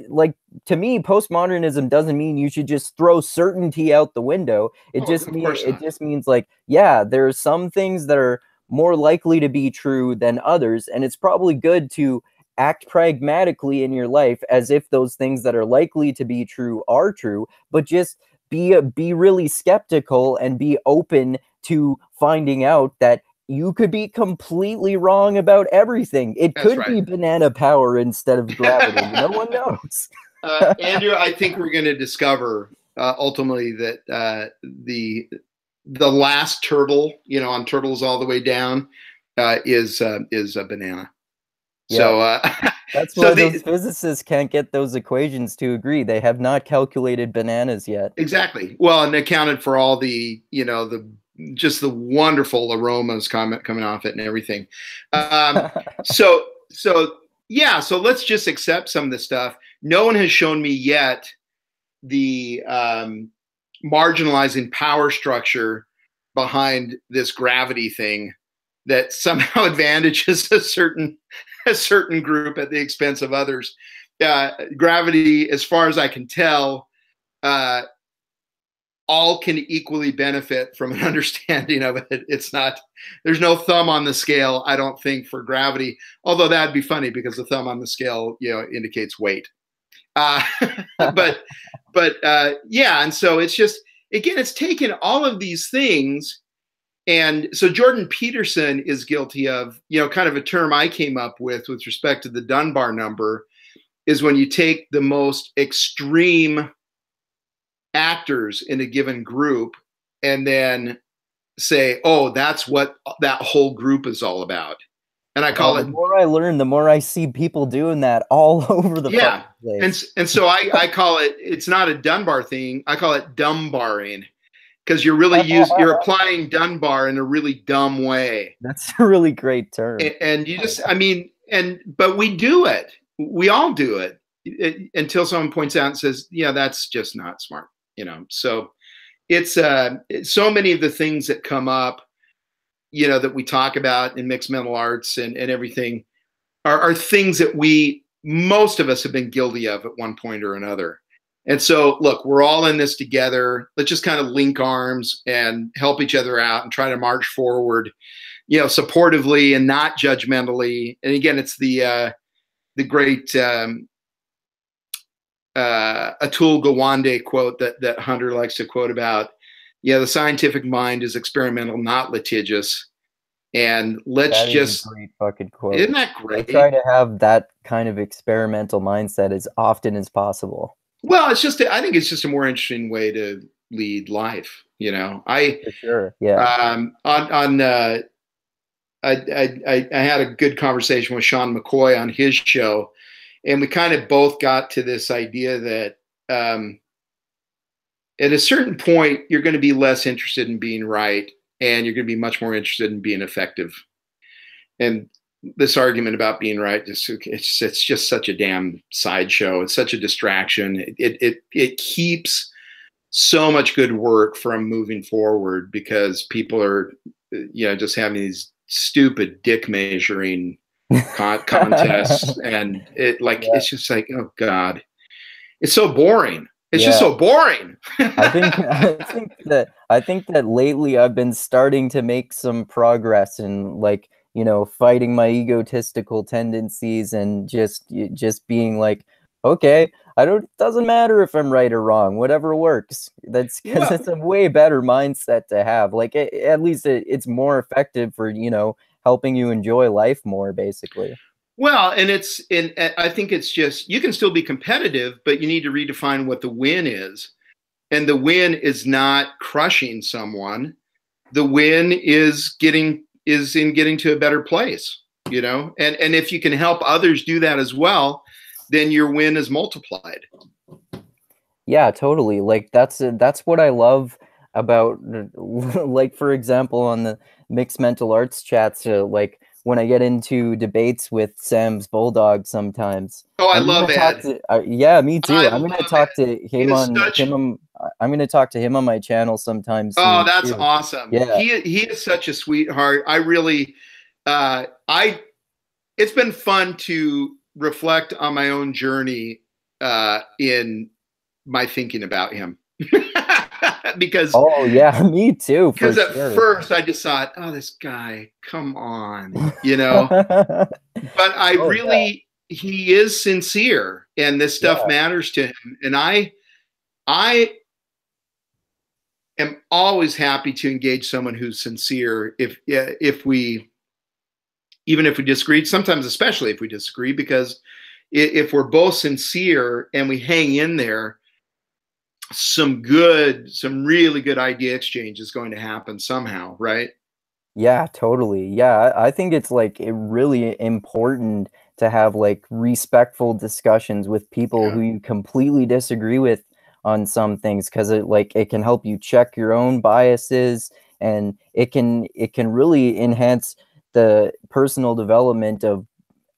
like to me postmodernism doesn't mean you should just throw certainty out the window. oh, of course It not. just means like, yeah, there are some things that are more likely to be true than others, and it's probably good to act pragmatically in your life as if those things that are likely to be true are true, but just be really skeptical and be open to finding out that you could be completely wrong about everything. It That's could right. be banana power instead of gravity. No one knows. Andrew, I think we're going to discover ultimately that the last turtle, on turtles all the way down, is a banana. Yeah. So That's so why those physicists can't get those equations to agree. They have not calculated bananas yet. exactly. Well, and accounted for all the just the wonderful aromas coming off it and everything. So yeah, so let's just accept some of this stuff. No one has shown me yet the marginalizing power structure behind this gravity thing that somehow advantages a certain group at the expense of others. Gravity, as far as I can tell, all can equally benefit from an understanding of it. It's not, there's no thumb on the scale, I don't think, for gravity. Although that'd be funny because the thumb on the scale, indicates weight. But yeah, and so it's just, again, it's taken all of these things. And so Jordan Peterson is guilty of, kind of a term I came up with respect to the Dunbar number, is when you take the most extreme actors in a given group and then say, oh, that's what that whole group is all about. And I call the it, more I learn, the more I see people doing that all over the yeah. place. And so I call it, it's not a Dunbar thing, I call it dumbarring, because you're applying Dunbar in a really dumb way. That's a really great term. And you just, but we do it. We all do it, until someone points out and says, yeah, that's just not smart. So it's so many of the things that come up, that we talk about in mixed mental arts and everything are things that most of us have been guilty of at one point or another. And so, look, we're all in this together. Let's just kind of link arms and help each other out and try to march forward, supportively and not judgmentally. And again, it's the great Atul Gawande quote that Hunter likes to quote about. Yeah, the scientific mind is experimental, not litigious. And let's just, a great fucking quote. Isn't that great? I try to have that kind of experimental mindset as often as possible. Well, I think it's just a more interesting way to lead life. For sure. Yeah. I had a good conversation with Sean McCoy on his show, and we kind of both got to this idea that at a certain point, you're going to be less interested in being right, and you're going to be much more interested in being effective. And this argument about being right, it's just such a damn sideshow. It's such a distraction. It keeps so much good work from moving forward because people are, just having these stupid dick measuring contests, and it's just like, oh God, it's so boring. It's just so boring. I think that lately I've been starting to make some progress in fighting my egotistical tendencies and just being like, okay, it doesn't matter if I'm right or wrong, whatever works. That's because it's a way better mindset to have. At least it's more effective for, helping you enjoy life more, basically. Well, and I think it's just, you can still be competitive, but you need to redefine what the win is. And the win is not crushing someone. The win is in getting to a better place, and if you can help others do that as well, then your win is multiplied. Yeah, totally. That's what I love about, for example, on the mixed mental arts chats, when I get into debates with Sam's Bulldog sometimes. Oh, I love Ed. Yeah, me too. I'm going to talk to him I'm going to talk to him on my channel sometime soon. Oh, that's awesome. Yeah. He is such a sweetheart. I really, it's been fun to reflect on my own journey in my thinking about him. Because oh yeah, me too. Because at first I just thought, oh, this guy, come on, But I he is sincere, and this stuff Yeah. matters to him. And I am always happy to engage someone who's sincere. If we even if we disagree, sometimes especially if we disagree, because if we're both sincere and we hang in there, some really good idea exchange is going to happen somehow, right? Yeah, totally. Yeah, I think it's like really important to have like respectful discussions with people who Yeah. you completely disagree with on some things, because it can help you check your own biases, and it can really enhance the personal development of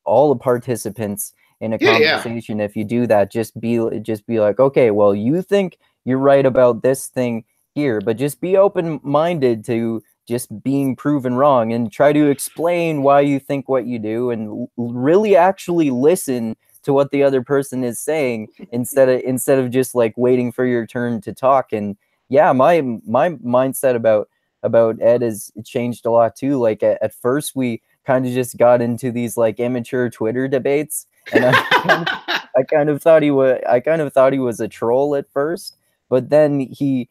all the participants in a Yeah, yeah. conversation. If you do that, just be like, okay, well, you think you're right about this thing here, but just be open-minded to just being proven wrong, and try to explain why you think what you do, and really actually listen to what the other person is saying, instead of just like waiting for your turn to talk. And yeah, my mindset about Ed has changed a lot too. Like at first we kind of just got into these like immature Twitter debates, and kind of, I kind of thought he was a troll at first, but then he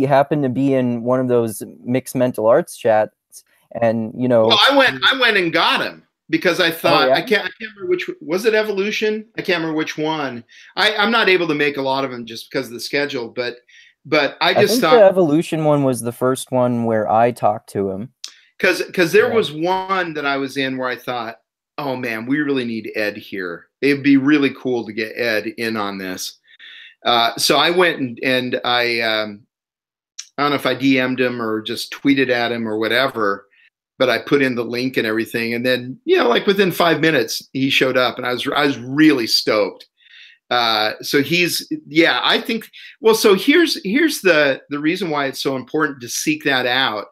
happened to be in one of those mixed mental arts chats, and Well, I went and got him because I oh thought yeah, I can't remember which was it evolution. I can't remember which one. I'm not able to make a lot of them just because of the schedule, but I I just think the thought evolution one was the first one where I talked to him. because there Yeah. was one that I was in where I thought, oh man, we really need Ed here. It'd be really cool to get Ed in on this. So I went and I don't know if I DM'd him or just tweeted at him or whatever, but I put in the link and everything. And then, like within 5 minutes, he showed up, and I was really stoked. So yeah, I think, well, so here's the reason why it's so important to seek that out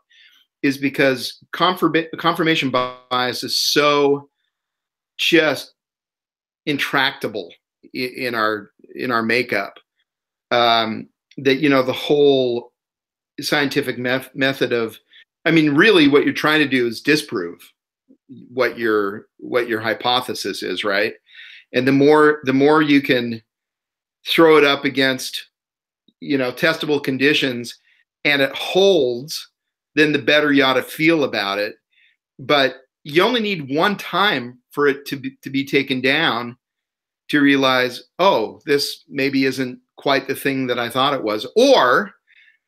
is because confirmation bias is so just intractable in our makeup, that, the whole scientific method of, I mean, really what you're trying to do is disprove what your hypothesis is, right? And the more you can throw it up against, testable conditions, and it holds, then the better you ought to feel about it. But you only need one time for it to be taken down to realize, oh, this maybe isn't quite the thing that I thought it was, or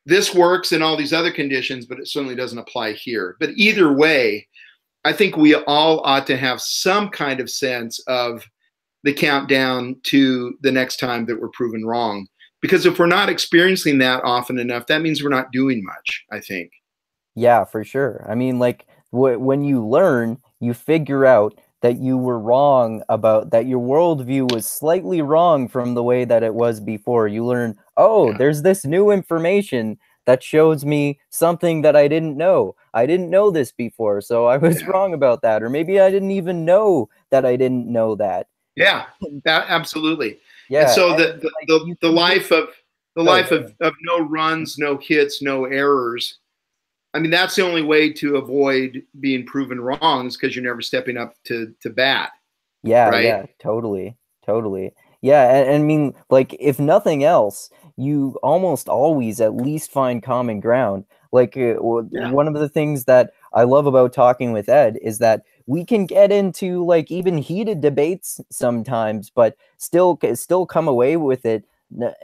this works in all these other conditions, but it certainly doesn't apply here. But either way, I think we all ought to have some kind of sense of the countdown to the next time that we're proven wrong. Because if we're not experiencing that often enough, that means we're not doing much, I think. Yeah, for sure. I mean, like when you learn, you figure out that you were wrong about that your worldview was slightly wrong from the way that it was before. You learn, oh, Yeah. there's this new information that shows me something that I didn't know. I didn't know this before, so I was Yeah. wrong about that. Or maybe I didn't even know that I didn't know that. Yeah. Absolutely. And Yeah, so and the, like the, you the can just life of the sorry, life go of, ahead. of no runs, no hits, no errors. I mean, that's the only way to avoid being proven wrong, is because you're never stepping up to bat, Yeah, right? yeah, totally, totally. Yeah, and I mean, like, if nothing else, you almost always at least find common ground. Like, Yeah. one of the things that I love about talking with Ed is that we can get into like even heated debates sometimes, but still come away with it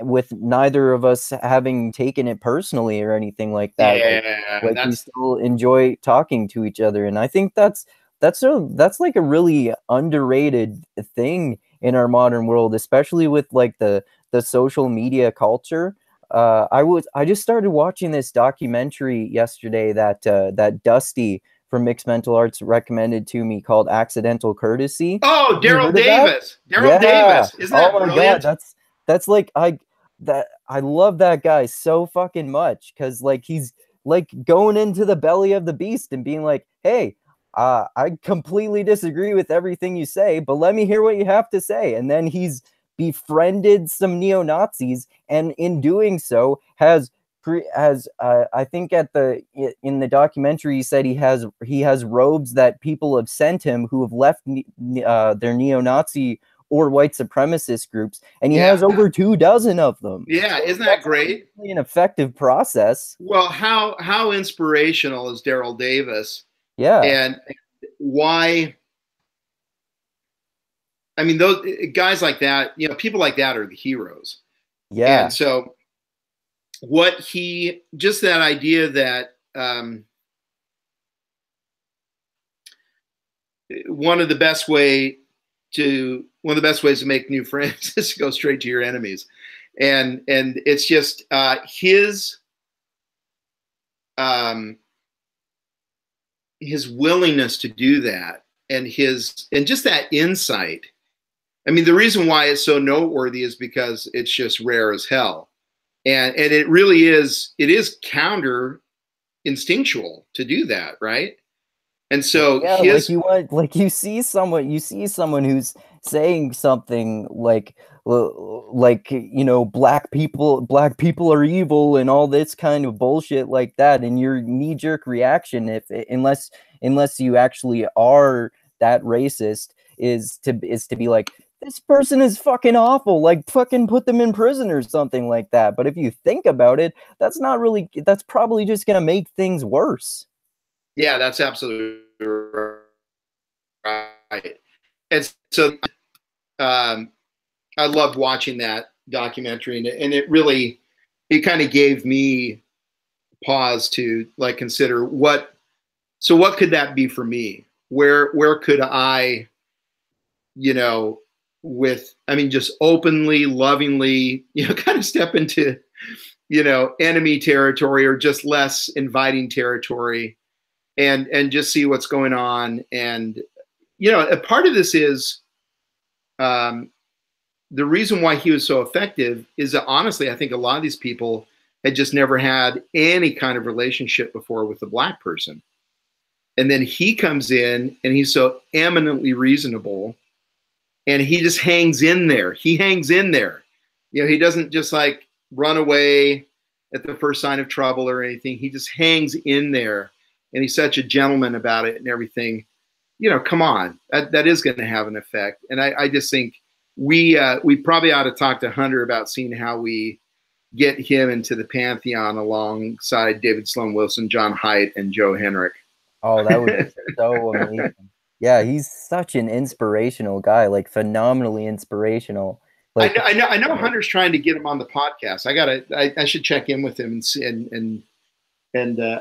with neither of us having taken it personally or anything like that. Yeah. Like we still enjoy talking to each other, and I think that's like a really underrated thing in our modern world, especially with like the social media culture. I just started watching this documentary yesterday that Dusty from Mixed Mental Arts recommended to me, called Accidental Courtesy. Oh, Have you Daryl heard of that? Davis. Daryl Yeah. Davis. Isn't Oh that my God, brilliant? that's like I love that guy so fucking much, because like he's like going into the belly of the beast and being like, hey, I completely disagree with everything you say, but let me hear what you have to say. And then he's befriended some neo Nazis, and in doing so, has has I think in the documentary he said he has robes that people have sent him who have left their neo-Nazi or white supremacist groups, and he Yeah. has over 2 dozen of them. Yeah. So Isn't that that's great? an effective process. Well, how inspirational is Daryl Davis, Yeah, and why? I mean, those guys like that, you know, people like that are the heroes. And yeah, so, what he just that idea that one of the best one of the best ways to make new friends is to go straight to your enemies, and it's just um, his willingness to do that, and just that insight. I mean, the reason why it's so noteworthy is because it's just rare as hell, and it really is counter instinctual to do that, right? And so yeah. Like you see someone who's saying something like black people are evil and all this kind of bullshit like that, and your knee jerk reaction, if unless you actually are that racist, is to be like, this person is fucking awful, like fucking put them in prison or something like that. But if you think about it, that's probably just gonna make things worse. yeah, that's absolutely right. And so um, I loved watching that documentary, and it kind of gave me pause to like consider what could that be for me? Where could I, you know, I mean, just openly, lovingly, you know, kind of step into, you know, enemy territory or just less inviting territory, and just see what's going on. And you know, a part of this is um, the reason why he was so effective is that honestly, I think a lot of these people had just never had any kind of relationship before with a black person. And then he comes in and he's so eminently reasonable, and he just hangs in there. He hangs in there. You know, he doesn't just like run away at the first sign of trouble or anything. He just hangs in there, and he's such a gentleman about it and everything. You know, come on, that is going to have an effect. And I just think we probably ought to talk to Hunter about seeing how we get him into the pantheon alongside David Sloan Wilson, John Haidt, and Joe Henrich. Oh, that would be so amazing. Yeah, he's such an inspirational guy, like phenomenally inspirational. Like, I know Hunter's trying to get him on the podcast. I should check in with him and see, and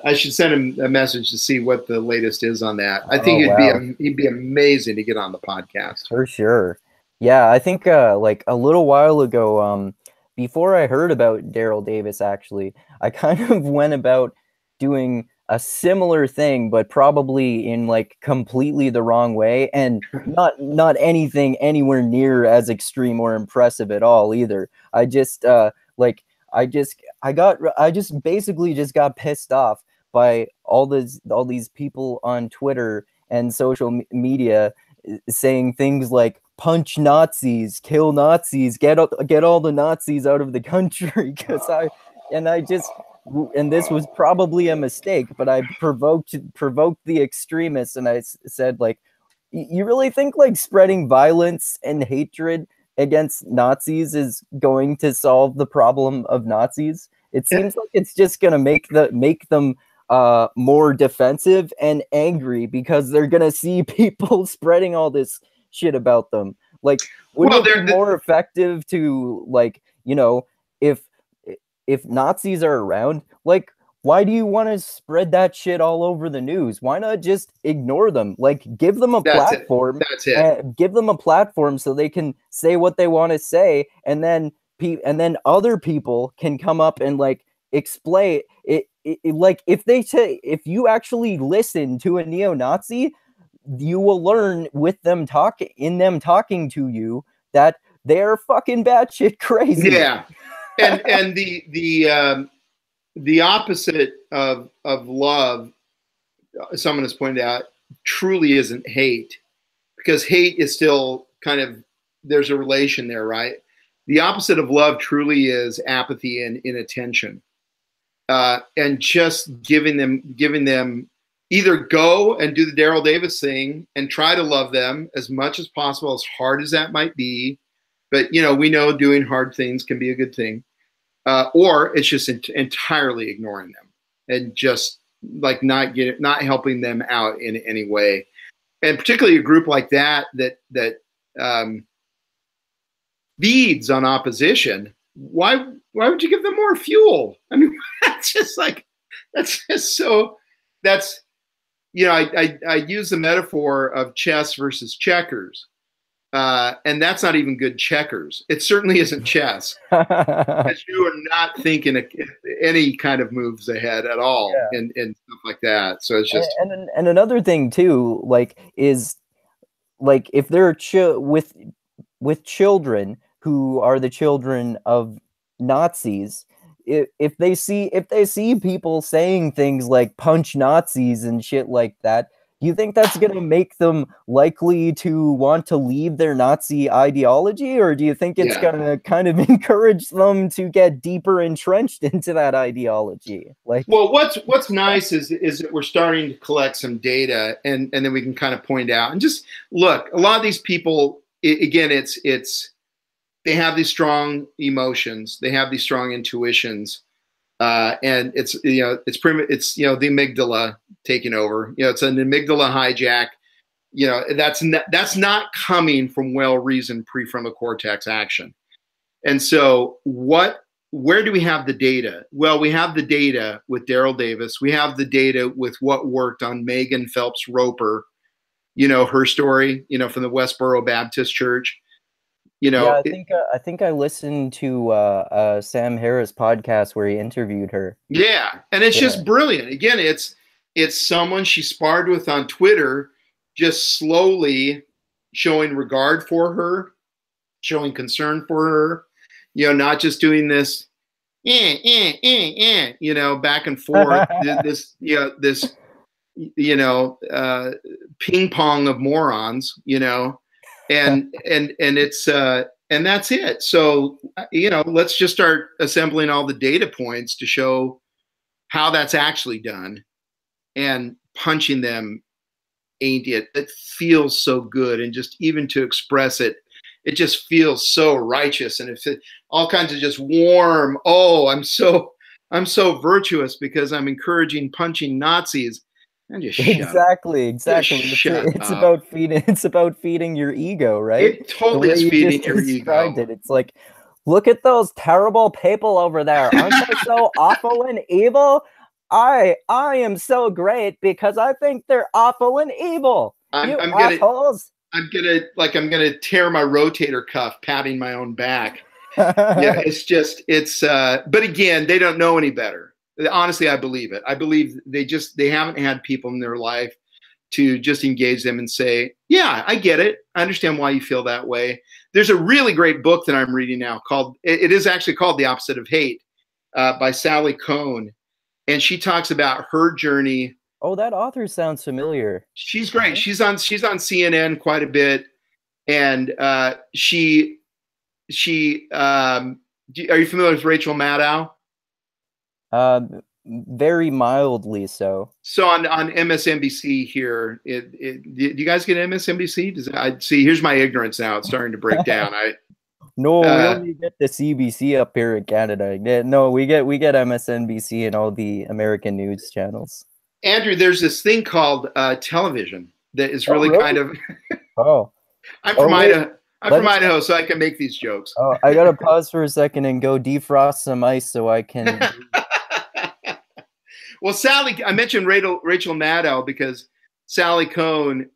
I should send him a message to see what the latest is on that. I oh think wow, he'd be amazing to get on the podcast. for sure. Yeah, I think like a little while ago, before I heard about Daryl Davis, actually, I kind of went about doing a similar thing, but probably in like completely the wrong way, and not anything anywhere near as extreme or impressive at all either. I just like I just basically just got pissed off by all these people on Twitter and social media saying things like punch Nazis, kill Nazis, get all the Nazis out of the country. Because I just, and this was probably a mistake, but I provoked the extremists, and I said like, you really think like spreading violence and hatred against Nazis is going to solve the problem of Nazis? It seems like it's just going to make them more defensive and angry because they're gonna see people spreading all this shit about them. Like, Well, wouldn't it be more effective to, like, if Nazis are around, like, why do you want to spread that shit all over the news? Why not just ignore them? Like, give them a that's it. platform, That's it. give them a platform so they can say what they want to say, and then other people can come up and like explain it. Like, if you actually listen to a neo-Nazi, you will learn with them talking to you that they're fucking batshit crazy. Yeah, and the opposite of love, someone has pointed out, truly isn't hate, because hate is still kind of, there's a relation there, right? The opposite of love truly is apathy and inattention. and just giving them either go and do the Daryl Davis thing and try to love them as much as possible, as hard as that might be. But we know doing hard things can be a good thing, or it's just entirely ignoring them and just like not helping them out in any way. And particularly a group like that feeds on opposition. Why would you give them more fuel? I mean, that's just so. That's I use the metaphor of chess versus checkers, and that's not even good checkers. It certainly isn't chess, because you are not thinking any kind of moves ahead at all, Yeah. and stuff like that. So it's just And another thing too, like, is like if they're with children who are the children of Nazis, if they see people saying things like punch Nazis and shit like that, do you think that's going to make them likely to want to leave their Nazi ideology, or do you think it's going to kind of encourage them to get deeper entrenched into that ideology? Like, well, what's nice is that we're starting to collect some data, and then we can kind of point out and just look. A lot of these people, again, it's they have these strong emotions, they have these strong intuitions, and it's the amygdala taking over. It's an amygdala hijack. That's not coming from well-reasoned prefrontal cortex action. And so where do we have the data? Well, we have the data with Daryl Davis. We have the data with what worked on Megan Phelps Roper, her story, from the Westboro Baptist Church. Yeah, I think I listened to Sam Harris podcast where he interviewed her. Yeah, and it's just brilliant. Again, it's someone she sparred with on Twitter, just slowly showing regard for her, showing concern for her, not just doing this, back and forth, this ping pong of morons, and it's and that's it. So let's just start assembling all the data points to show how that's actually done, and punching them ain't it. It feels so good, and just even to express it, it just feels so righteous, and it's all kinds of just warm. Oh, I'm so virtuous because I'm encouraging punching Nazis. And just exactly. It's about feeding your ego, right? It totally is feeding your ego. It's like, look at those terrible people over there. Aren't they so awful and evil? I am so great because I think they're awful and evil. I'm gonna tear my rotator cuff patting my own back. Yeah, but again, they don't know any better. Honestly, I believe it. I believe they haven't had people in their life to just engage them and say, yeah, I get it. I understand why you feel that way. There's a really great book that I'm reading now it is actually called The Opposite of Hate, by Sally Cohn. And she talks about her journey. Oh, that author sounds familiar. She's great. She's on CNN quite a bit. And are you familiar with Rachel Maddow? Very mildly so. So on MSNBC here, do you guys get MSNBC? I see. Here's my ignorance now. It's starting to break down. No, we only get the CBC up here in Canada. No, we get MSNBC and all the American news channels. Andrew, there's this thing called television that is really kind of. I'm from Idaho. I'm from Idaho, so I can make these jokes. Oh, I gotta pause for a second and go defrost some ice so I can. Well, I mentioned Rachel Maddow because Sally Cohn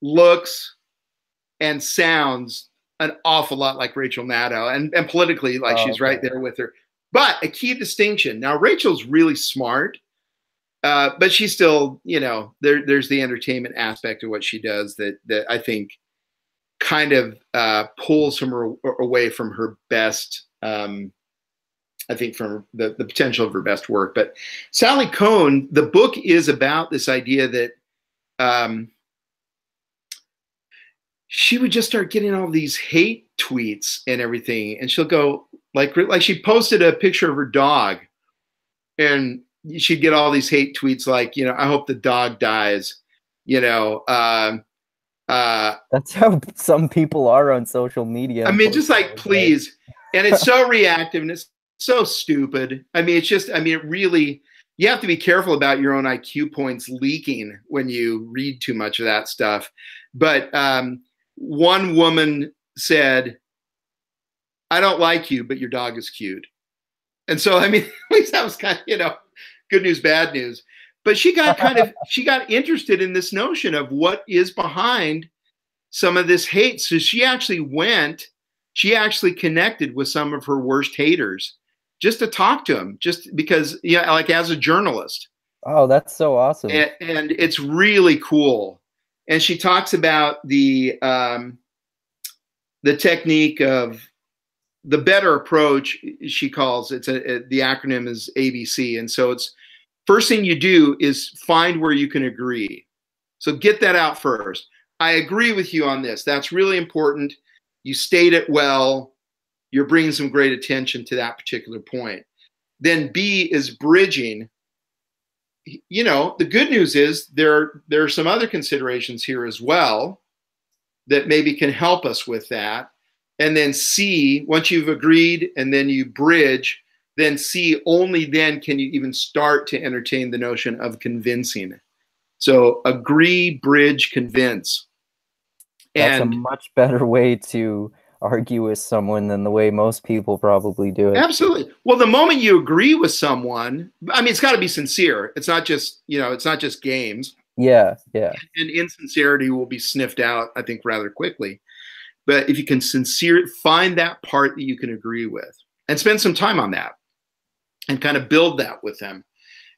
looks and sounds an awful lot like Rachel Maddow, and politically, like she's right there with her. But a key distinction. Now, Rachel's really smart, but she's still, there's the entertainment aspect of what she does that I think kind of pulls her away from her best. I think from the potential of her best work. But Sally Cohn, the book is about this idea that she would just start getting all these hate tweets and everything. And she'll go like she posted a picture of her dog and she'd get all these hate tweets like, I hope the dog dies, you know. That's how some people are on social media, I mean, just like, unfortunately, please. And it's so reactive and it's so stupid. I mean, it's just, I mean, it really, you have to be careful about your own IQ points leaking when you read too much of that stuff. But one woman said, I don't like you, but your dog is cute. And so, I mean, at least that was kind of, good news, bad news. But she got interested in this notion of what is behind some of this hate. So she actually connected with some of her worst haters just to talk to them, just because, like as a journalist. Oh, that's so awesome. And it's really cool. And she talks about the technique of the better approach. She calls the acronym is ABC. And so it's first thing you do is find where you can agree. So get that out first. I agree with you on this. That's really important. You state it well. You're bringing some great attention to that particular point. Then B is bridging. The good news is there are some other considerations here as well that maybe can help us with that. And then C, once you've agreed and then you bridge, then C, only then can you even start to entertain the notion of convincing. So agree, bridge, convince. That's a much better way to argue with someone than the way most people probably do it. Absolutely. Well, the moment you agree with someone, I mean, it's got to be sincere. It's not just, it's not just games. Yeah. And insincerity will be sniffed out, I think, rather quickly. But if you can find that part that you can agree with and spend some time on that and kind of build that with them.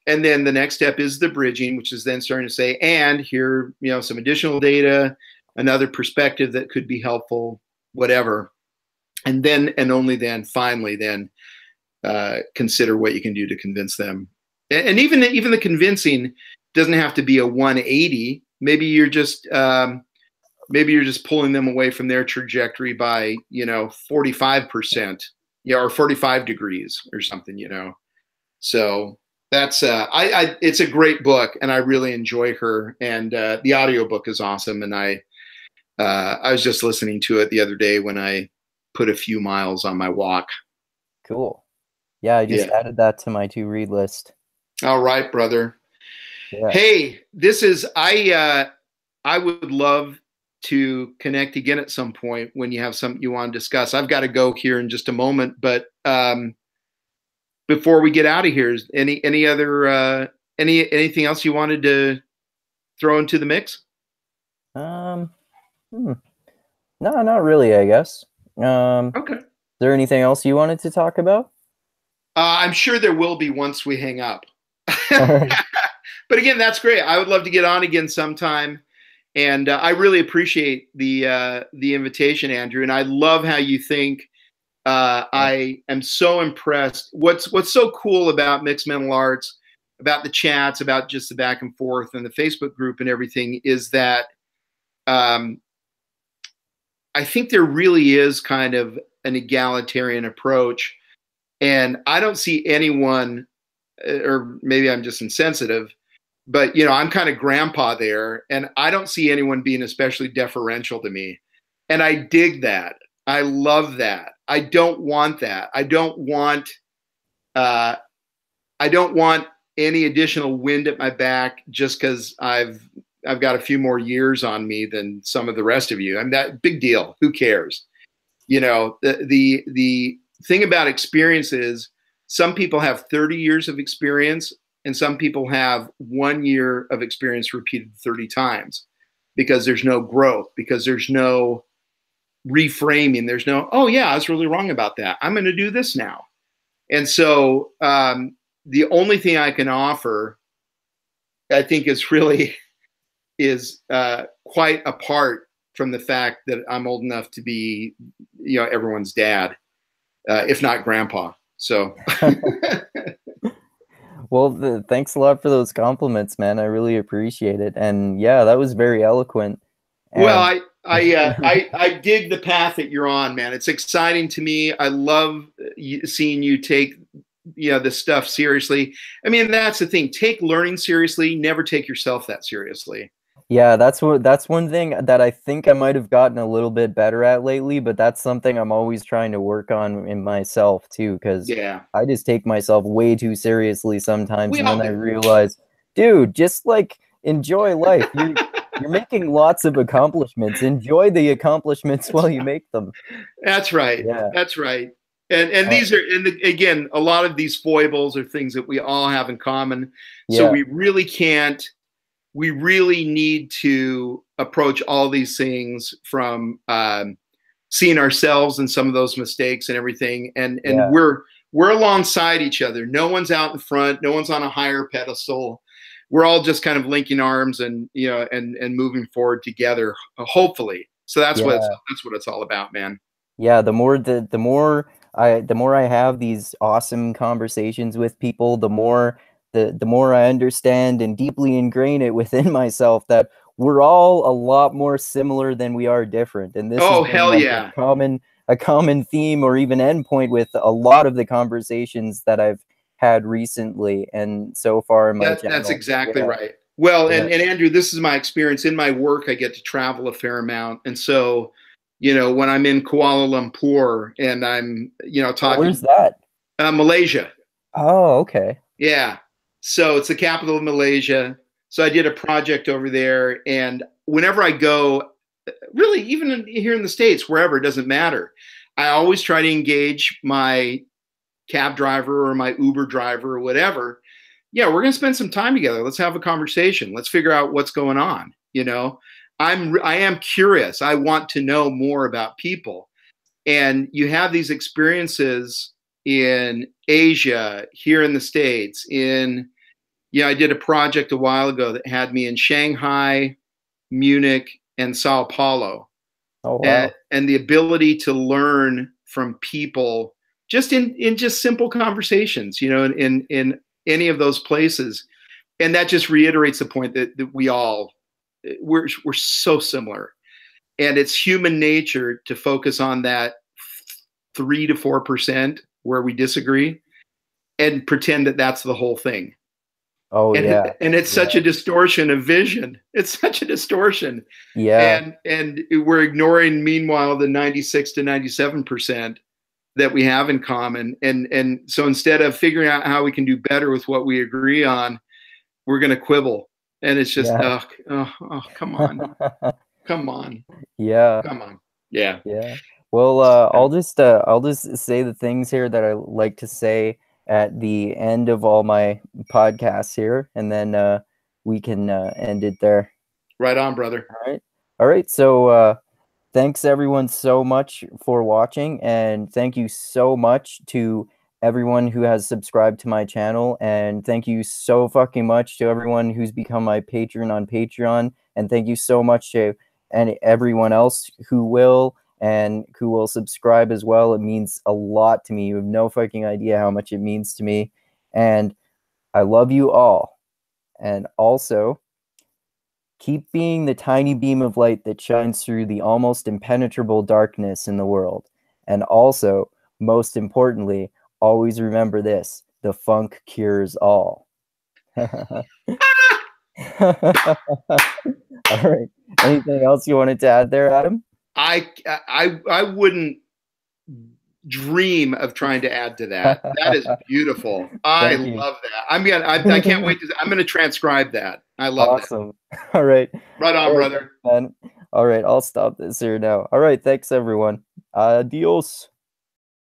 And then the next step is the bridging, which is then starting to say, and here, some additional data, another perspective that could be helpful, whatever. And then, and only then, finally, then consider what you can do to convince them. And even the convincing doesn't have to be a 180. Maybe you're just pulling them away from their trajectory by 45%, or 45 degrees or something, So that's it's a great book, and I really enjoy her. And the audiobook is awesome. And I was just listening to it the other day when I put a few miles on my walk. Cool. Yeah, I just added that to my to-read list. All right, brother. Yeah. Hey, this is I would love to connect again at some point when you have something you want to discuss. I've got to go here in just a moment, but before we get out of here, is any other anything else you wanted to throw into the mix? No, not really, I guess. Okay. Is there anything else you wanted to talk about? I'm sure there will be once we hang up. But again, that's great. I would love to get on again sometime. And I really appreciate the invitation, Andrew. And I love how you think. I am so impressed. What's so cool about Mixed Mental Arts, about the chats, about just the back and forth and the Facebook group and everything, is that I think there really is kind of an egalitarian approach. And I don't see anyone, or maybe I'm just insensitive, but I'm kind of grandpa there, and I don't see anyone being especially deferential to me. And I dig that. I love that. I don't want that. I don't want any additional wind at my back just because I've got a few more years on me than some of the rest of you. I'm that big deal. Who cares? The thing about experience is some people have 30 years of experience and some people have 1 year of experience repeated 30 times because there's no growth, because there's no reframing. There's no, oh yeah, I was really wrong about that. I'm going to do this now. And so the only thing I can offer, I think, is really quite apart from the fact that I'm old enough to be, everyone's dad, if not grandpa. So. Well, thanks a lot for those compliments, man. I really appreciate it. And yeah, that was very eloquent. And well, I dig the path that you're on, man. It's exciting to me. I love seeing you take this stuff seriously. I mean, that's the thing. Take learning seriously. Never take yourself that seriously. Yeah, that's one thing that I think I might have gotten a little bit better at lately, but that's something I'm always trying to work on in myself too, because Yeah, I just take myself way too seriously sometimes, we and all then I do. realize, dude, just like enjoy life. You're making lots of accomplishments. Enjoy the accomplishments That's while you make them. that's right. Yeah. That's right. And Uh, these are, and again, a lot of these foibles are things that we all have in common. So yeah. we really can't. We really need to approach all these things from seeing ourselves and some of those mistakes and everything, and Yeah. we're alongside each other. No one's out in front. No one's on a higher pedestal. We're all just kind of linking arms and and moving forward together, hopefully. So Yeah. that's what it's all about, man. Yeah, the more I have these awesome conversations with people, the more I understand and deeply ingrain it within myself that we're all a lot more similar than we are different. And this has Oh been hell like yeah! a common theme or even endpoint with a lot of the conversations that I've had recently and so far in my That's channel. exactly Yeah. right. Well, Yeah. and Andrew, this is my experience in my work. I get to travel a fair amount, and so when I'm in Kuala Lumpur and I'm Oh, talking where's that? Malaysia, Oh, okay. yeah. So it's the capital of Malaysia. So I did a project over there, and whenever I go, really, even here in the States, wherever, it doesn't matter. I always try to engage my cab driver or my Uber driver or whatever. Yeah, we're going to spend some time together. Let's have a conversation. Let's figure out what's going on. I am curious. I want to know more about people. And you have these experiences in Asia, here in the States, I did a project a while ago that had me in Shanghai, Munich, and Sao Paulo. Oh, And, wow. and the ability to learn from people just in just simple conversations, in any of those places. And that just reiterates the point that we're so similar. And it's human nature to focus on that 3 to 4% where we disagree and pretend that that's the whole thing. Oh, and yeah. and it's such Yeah. a distortion of vision. It's such a distortion. Yeah. And we're ignoring, meanwhile, the 96 to 97% that we have in common. And so instead of figuring out how we can do better with what we agree on, we're going to quibble. And it's just, Yeah. come on, come on, Yeah. come on. Yeah. Yeah. Well, I'll just say the things here that I like to say at the end of all my podcasts here, and then we can end it there. Right on, brother. All right. All right. So thanks everyone so much for watching, and thank you so much to everyone who has subscribed to my channel, and thank you so fucking much to everyone who's become my patron on Patreon, and thank you so much to everyone else who will and who will subscribe as well. It means a lot to me. You have no fucking idea how much it means to me, and I love you all. And also, keep being the tiny beam of light that shines through the almost impenetrable darkness in the world. And also, most importantly, always remember this: the funk cures all. All right. Anything else you wanted to add there, Adam? I wouldn't dream of trying to add to that. That is beautiful. I Thank you. love that. I can't wait I'm gonna transcribe that. I love that. Awesome. All right. Right on, All right, thanks, brother. man. All right, I'll stop this here now. All right, thanks everyone. Adios.